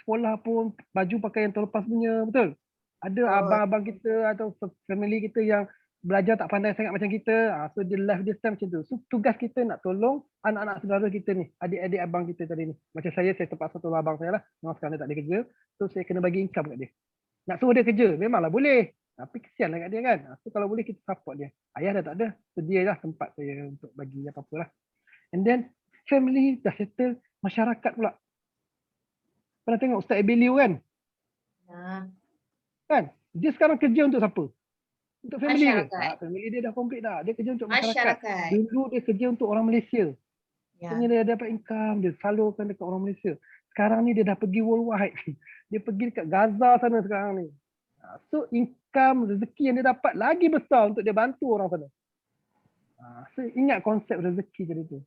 sekolah pun baju pakaian terlepas punya. Betul? Ada abang-abang kita atau family kita yang belajar tak pandai sangat macam kita. So dia life dia style macam tu. So tugas kita nak tolong anak-anak saudara kita ni. Adik-adik abang kita tadi ni. Macam saya terpaksa tolong abang saya lah. Memang sekarang dia tak ada kerja. So saya kena bagi income kat dia. Nak suruh dia kerja. Memanglah boleh. Tapi kesian lah kat dia kan. So kalau boleh kita support dia. Ayah dah tak ada. So dia lah tempat saya untuk bagi apa-apa lah. And then family dah settle. Masyarakat pula. Pernah tengok Ustaz Ebeliu kan? Kan? Dia sekarang kerja untuk siapa? Untuk family dia. Family dia dah complete dah. Dia kerja untuk masyarakat. Dulu dia kerja untuk orang Malaysia. Sebenarnya dia dapat income, dia salurkan dekat orang Malaysia. Sekarang ni dia dah pergi worldwide. Dia pergi dekat Gaza sana sekarang ni. So income, rezeki yang dia dapat lagi besar untuk dia bantu orang sana. So ingat konsep rezeki tadi tu.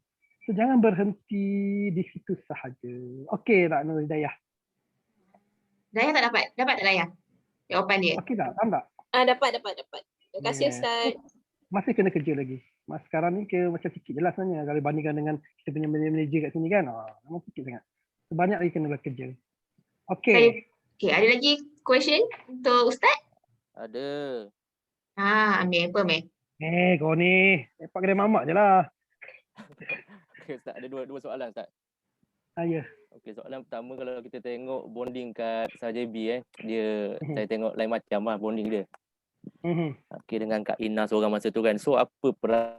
So jangan berhenti di situ sahaja. Okey tak Nur Hidayah? Dayah tak dapat? Dapat tak Dayah? Jawapan dia. Okey tak? Faham tak? Dapat. Terima kasih Ustaz. Masih kena kerja lagi. Mas sekarang ni macam sikit je lah sebenarnya. Kalau bandingkan dengan kita punya manager kat sini kan. Memang sikit sangat. Banyak lagi kena bekerja. Okey. Okay, ada lagi question untuk Ustaz? Ada. Ambil apa Mel? Kau ni. Lepak kedai mamak je lah. Okay, Ustaz, ada dua soalan Ustaz. Ya. Okey, soalan pertama kalau kita tengok bonding kat SAJB dia saya tengok lain macam lah bonding dia. Okey, dengan Kak Ina seorang masa tu kan. So apa peranan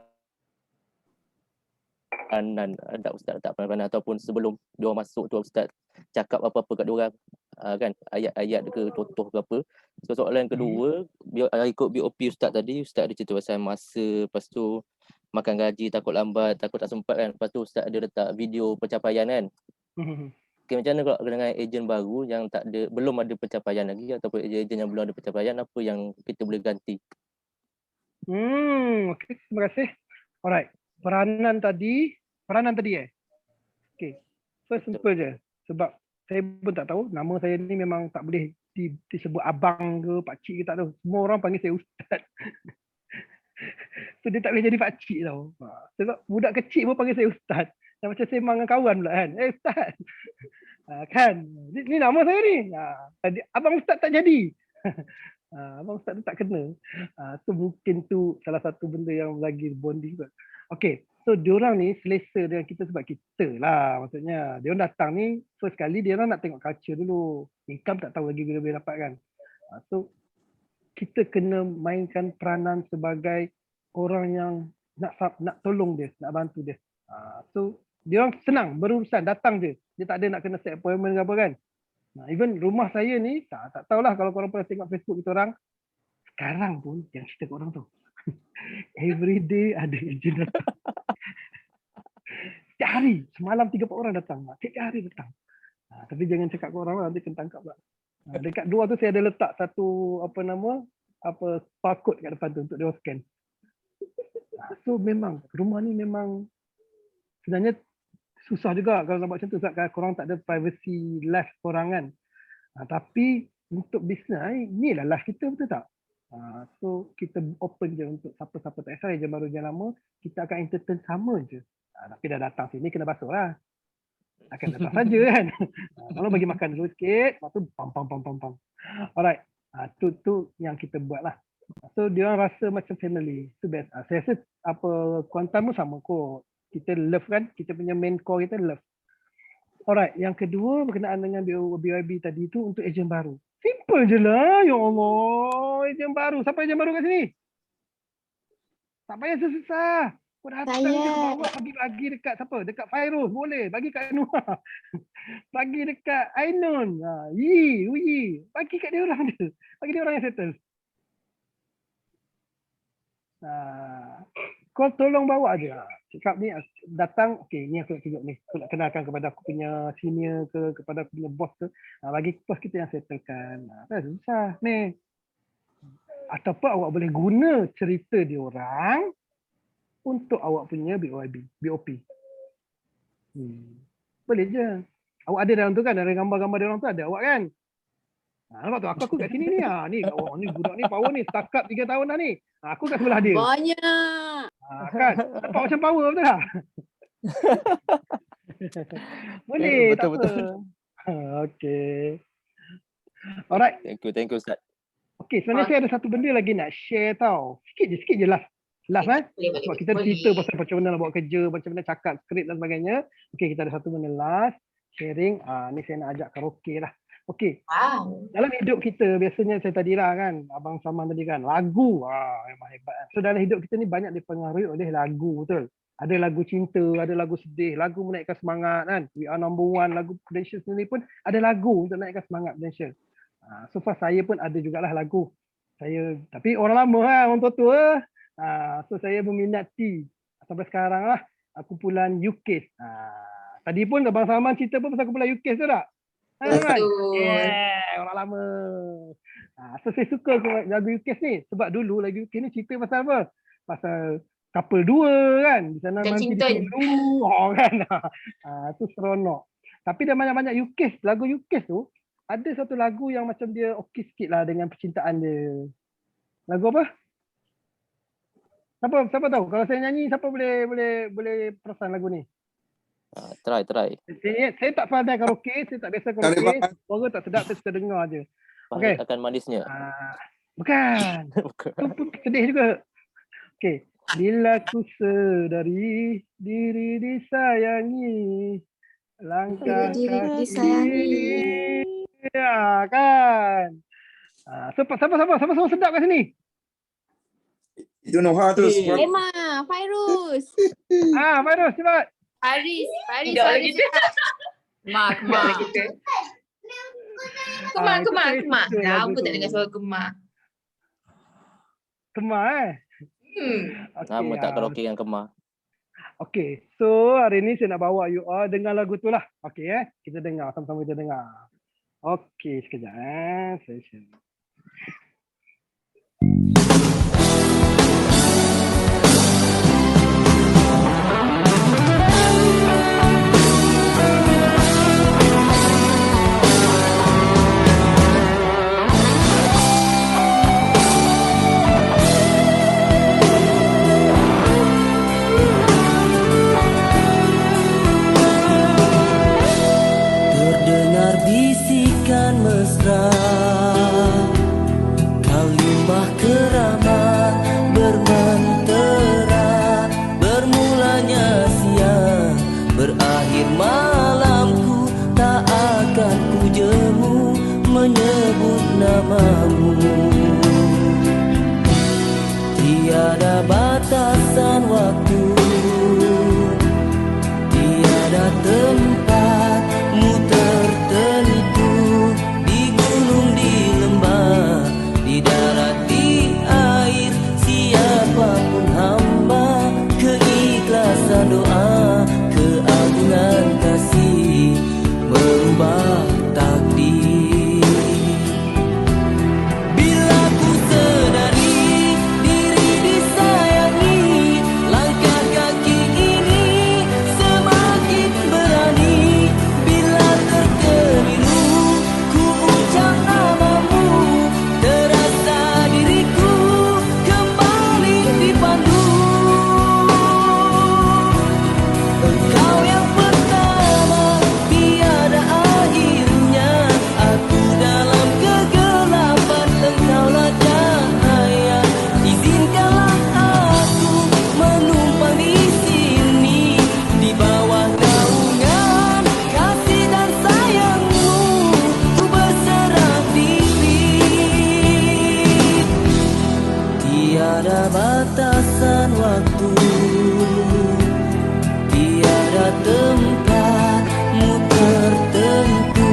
ada Ustaz tak peranan ataupun sebelum dia orang masuk tu Ustaz cakap apa-apa kat dia orang kan ayat-ayat ke contoh ke apa. So soalan kedua ikut BOP Ustaz tadi Ustaz ada cerita pasal masa lepas tu makan gaji takut lambat takut tak sempat kan. Lepas tu Ustaz ada letak video pencapaian kan. Okay, macam mana kalau dengan ejen baru yang belum ada pencapaian lagi ataupun ejen yang belum ada pencapaian, apa yang kita boleh ganti? Okay, terima kasih. Alright, peranan tadi Okay, first simple je. Sebab saya pun tak tahu, nama saya ni memang tak boleh disebut abang ke pakcik ke tak tahu. Semua orang panggil saya ustaz. So dia tak boleh jadi pakcik tau. Sebab budak kecil pun panggil saya ustaz. Yang macam sembang dengan kawan pula kan. Ustaz. Kan. Ni nama saya ni. Abang ustaz tak jadi. Abang ustaz tu tak kena. So mungkin tu salah satu benda yang lagi bonding kot. Okay. So diorang ni selesa dengan kita sebab kita lah. Maksudnya diorang datang ni first kali diorang nak tengok culture dulu. Income tak tahu lagi bila boleh dapat kan. So kita kena mainkan peranan sebagai orang yang nak tolong dia, nak bantu dia. So dia orang senang berurusan, datang je. Dia tak ada nak kena set appointment ke apa kan. Even rumah saya ni tak tahulah kalau korang pernah tengok Facebook kita orang. Sekarang pun yang cerita kat orang tu. Every day ada ejen datang. Setiap hari, semalam 3-4 orang datang. Setiap hari datang. Tapi jangan cakap kat orang lah, nanti kena tangkap pula. Dekat luar tu saya ada letak satu barcode kat depan tu untuk dia scan. So memang rumah ni memang sebenarnya susah juga kalau nak buat macam tu sebab korang tak ada privacy life korang kan. Tapi untuk bisnes inilah life kita, betul tak? So kita open je untuk siapa-siapa tak kisah je baru je lama kita akan entertain sama je. Tapi dah datang sini kena basuh lah. Akan datang saja kan. Kalau bagi makan dulu sikit, lepas tu pam. Alright. Tu yang kita buat lah. So dia orang rasa macam family. Itu best. Saya rasa Kuantan pun sama kot. Kita love kan. Kita punya main core kita love. Alright. Yang kedua berkenaan dengan BYB tadi tu untuk ejen baru. Simple je lah. Ya Allah. Ejen baru. Siapa ejen baru kat sini? Tak payah susah. Kau datang je bawa bagi dekat siapa? Dekat Fairuz boleh. Bagi kat Anwar. Bagi dekat Ainun. Yi. Bagi kat dia orang je. Bagi dia orang yang settle. Kau tolong bawa je. Cakap ni datang, okey ni aku nak tunjuk ni. Aku nak kenalkan kepada aku punya senior ke, kepada aku punya bos ke. Bagi bos kita yang settlekan. Susah ni. Ataupun awak boleh guna cerita dia orang untuk awak punya BOP. Boleh je. Awak ada dalam tu kan, ada gambar-gambar dia orang tu ada awak kan. Nampak tu aku kat sini ni. Ni ni budak ni power ni, setakat 3 tahun dah ni. Aku kat sebelah dia. Banyak. Kan? Nampak macam power betul tak? Boleh, tak apa. Okay. Alright. Thank you Ustaz. Okay, sebenarnya saya ada satu benda lagi nak share tau. Sikit je last. Last sebab kita cerita pasal macam mana nak buat kerja, macam mana cakap, skrip dan sebagainya. Okay, kita ada satu benda last. Sharing. Ni saya nak ajak karaoke lah. Okay. Dalam hidup kita, biasanya saya tadi lah kan, Abang Saman tadi kan, lagu. Memang hebat kan. So dalam hidup kita ni banyak dipengaruhi oleh lagu, betul. Ada lagu cinta, ada lagu sedih, lagu menaikkan semangat kan. We Are Number One, lagu Prudential sendiri pun ada lagu untuk naikkan semangat Prudential. So far saya pun ada jugalah lagu. Tapi orang lama lah, orang tua-tua. So saya berminati sampai sekarang lah kumpulan UKIS. Tadi pun Abang Salman cerita pun pasal kumpulan UKIS tu tak? Kan? Orang lama. So saya suka lagu UKIS ni sebab dulu lagu UKIS ni cerita pasal apa? Pasal couple dua kan. Di sana nanti dulu kan. Tu seronok. Tapi dah banyak-banyak UKIS, lagu UKIS tu ada satu lagu yang macam dia okey sikit lah dengan percintaan dia. Lagu apa? Siapa tahu? Kalau saya nyanyi, siapa boleh perasan lagu ni? Try. Saya tak pandai karaoke, saya tak biasa karaoke. Suara tak sedap, saya suka dengar je. Okey. Akan manisnya. Bukan. Tu sedih juga. Okey. Bila ku sedari diri disayangi, langkah kaki. Ya kan. Siapa sedap kat sini? Itu Noha tu. Emma, Fairuz. Fairuz cepat. Faris. Kemak. Kemak. Lama tak dengar suara kemak. Kemak Lama tak karaoke dengan Kemak. Okay, so hari ni saya nak bawa you all dengar lagu tu lah. Okay kita dengar, sama-sama kita dengar. Okay, sekejap saya share. Mesra, kalimah keramat bermentera, bermulanya siang, berakhir malamku, tak akan ku jemu menyebut namamu. Tiada batasan waktu, tiada tempatmu tertentu. Di darat, di air, siapapun hamba, keikhlasan doa, keagungan kasih merubah takdir. Bila ku sedari diri disayangi, langkah kaki ini semakin berani. Bila terkeliru ku ucap namamu, terasa diriku kembali dipandu. Engkau yang pertama, tiada akhirnya. Aku dalam kegelapan, engkaulah cahaya. Izinkanlah aku menumpang di sini, di bawah naungan kasih dan sayangmu, ku berserah diri. Tiada batasan waktu, tiada tempatmu tertentu.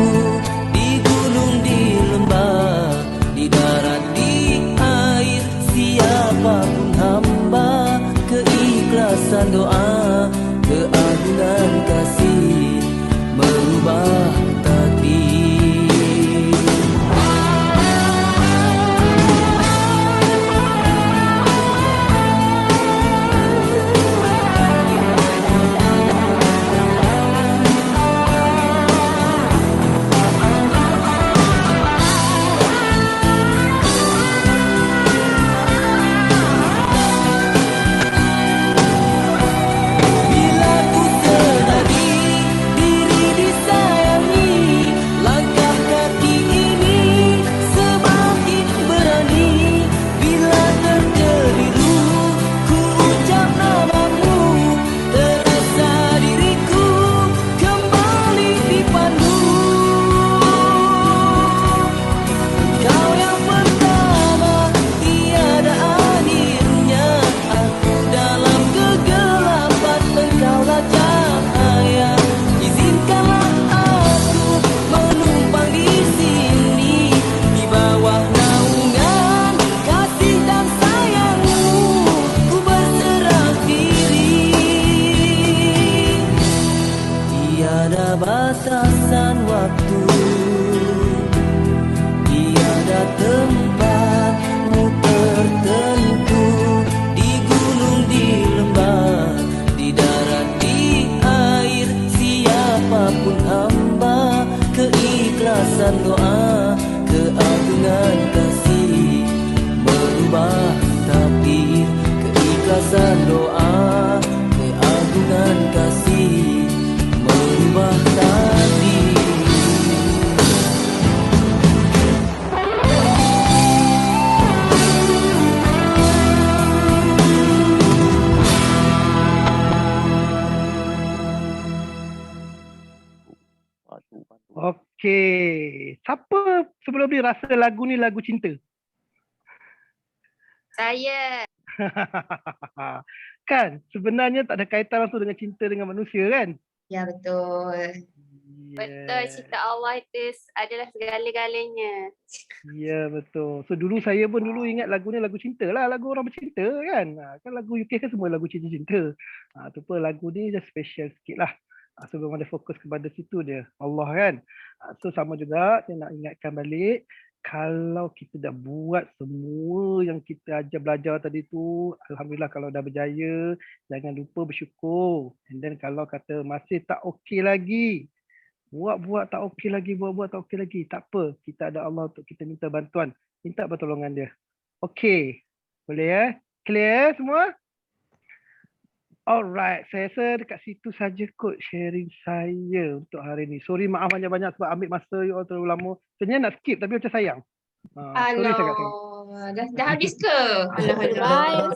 Di gunung, di lembah, di darat, di air, siapapun hamba, keikhlasan doa, keagungan kasih merubah takdir. balasan doa, keagungan kasih merubah takdir. Okey. Siapa sebelum ni rasa lagu ni lagu cinta? Saya. Kan sebenarnya tak ada kaitan langsung dengan cinta dengan manusia kan? Ya, betul. Betul, cinta Allah itu adalah segala-galanya. Ya betul. So dulu saya pun dulu ingat lagu ni lagu cinta lah, lagu orang bercinta kan. Kan lagu UK kan semua lagu cinta-cinta. Tu pun lagu ni just special sikit lah. So memang ada fokus kepada situ dia, Allah kan. So sama juga saya nak ingatkan balik, kalau kita dah buat semua yang kita ajar belajar tadi tu, alhamdulillah kalau dah berjaya, jangan lupa bersyukur. And then kalau kata masih tak okey lagi, buat tak okey lagi, buat tak okey lagi, tak apa, kita ada Allah untuk kita minta bantuan, minta pertolongan dia. Okey, boleh clear semua? Alright, saya rasa dekat situ saja kot sharing saya untuk hari ni. Sorry, maaf banyak-banyak sebab ambil masa you all terlalu lama. Sebenarnya nak skip tapi macam sayang. Sorry sangat. Dah habis ke? Alah.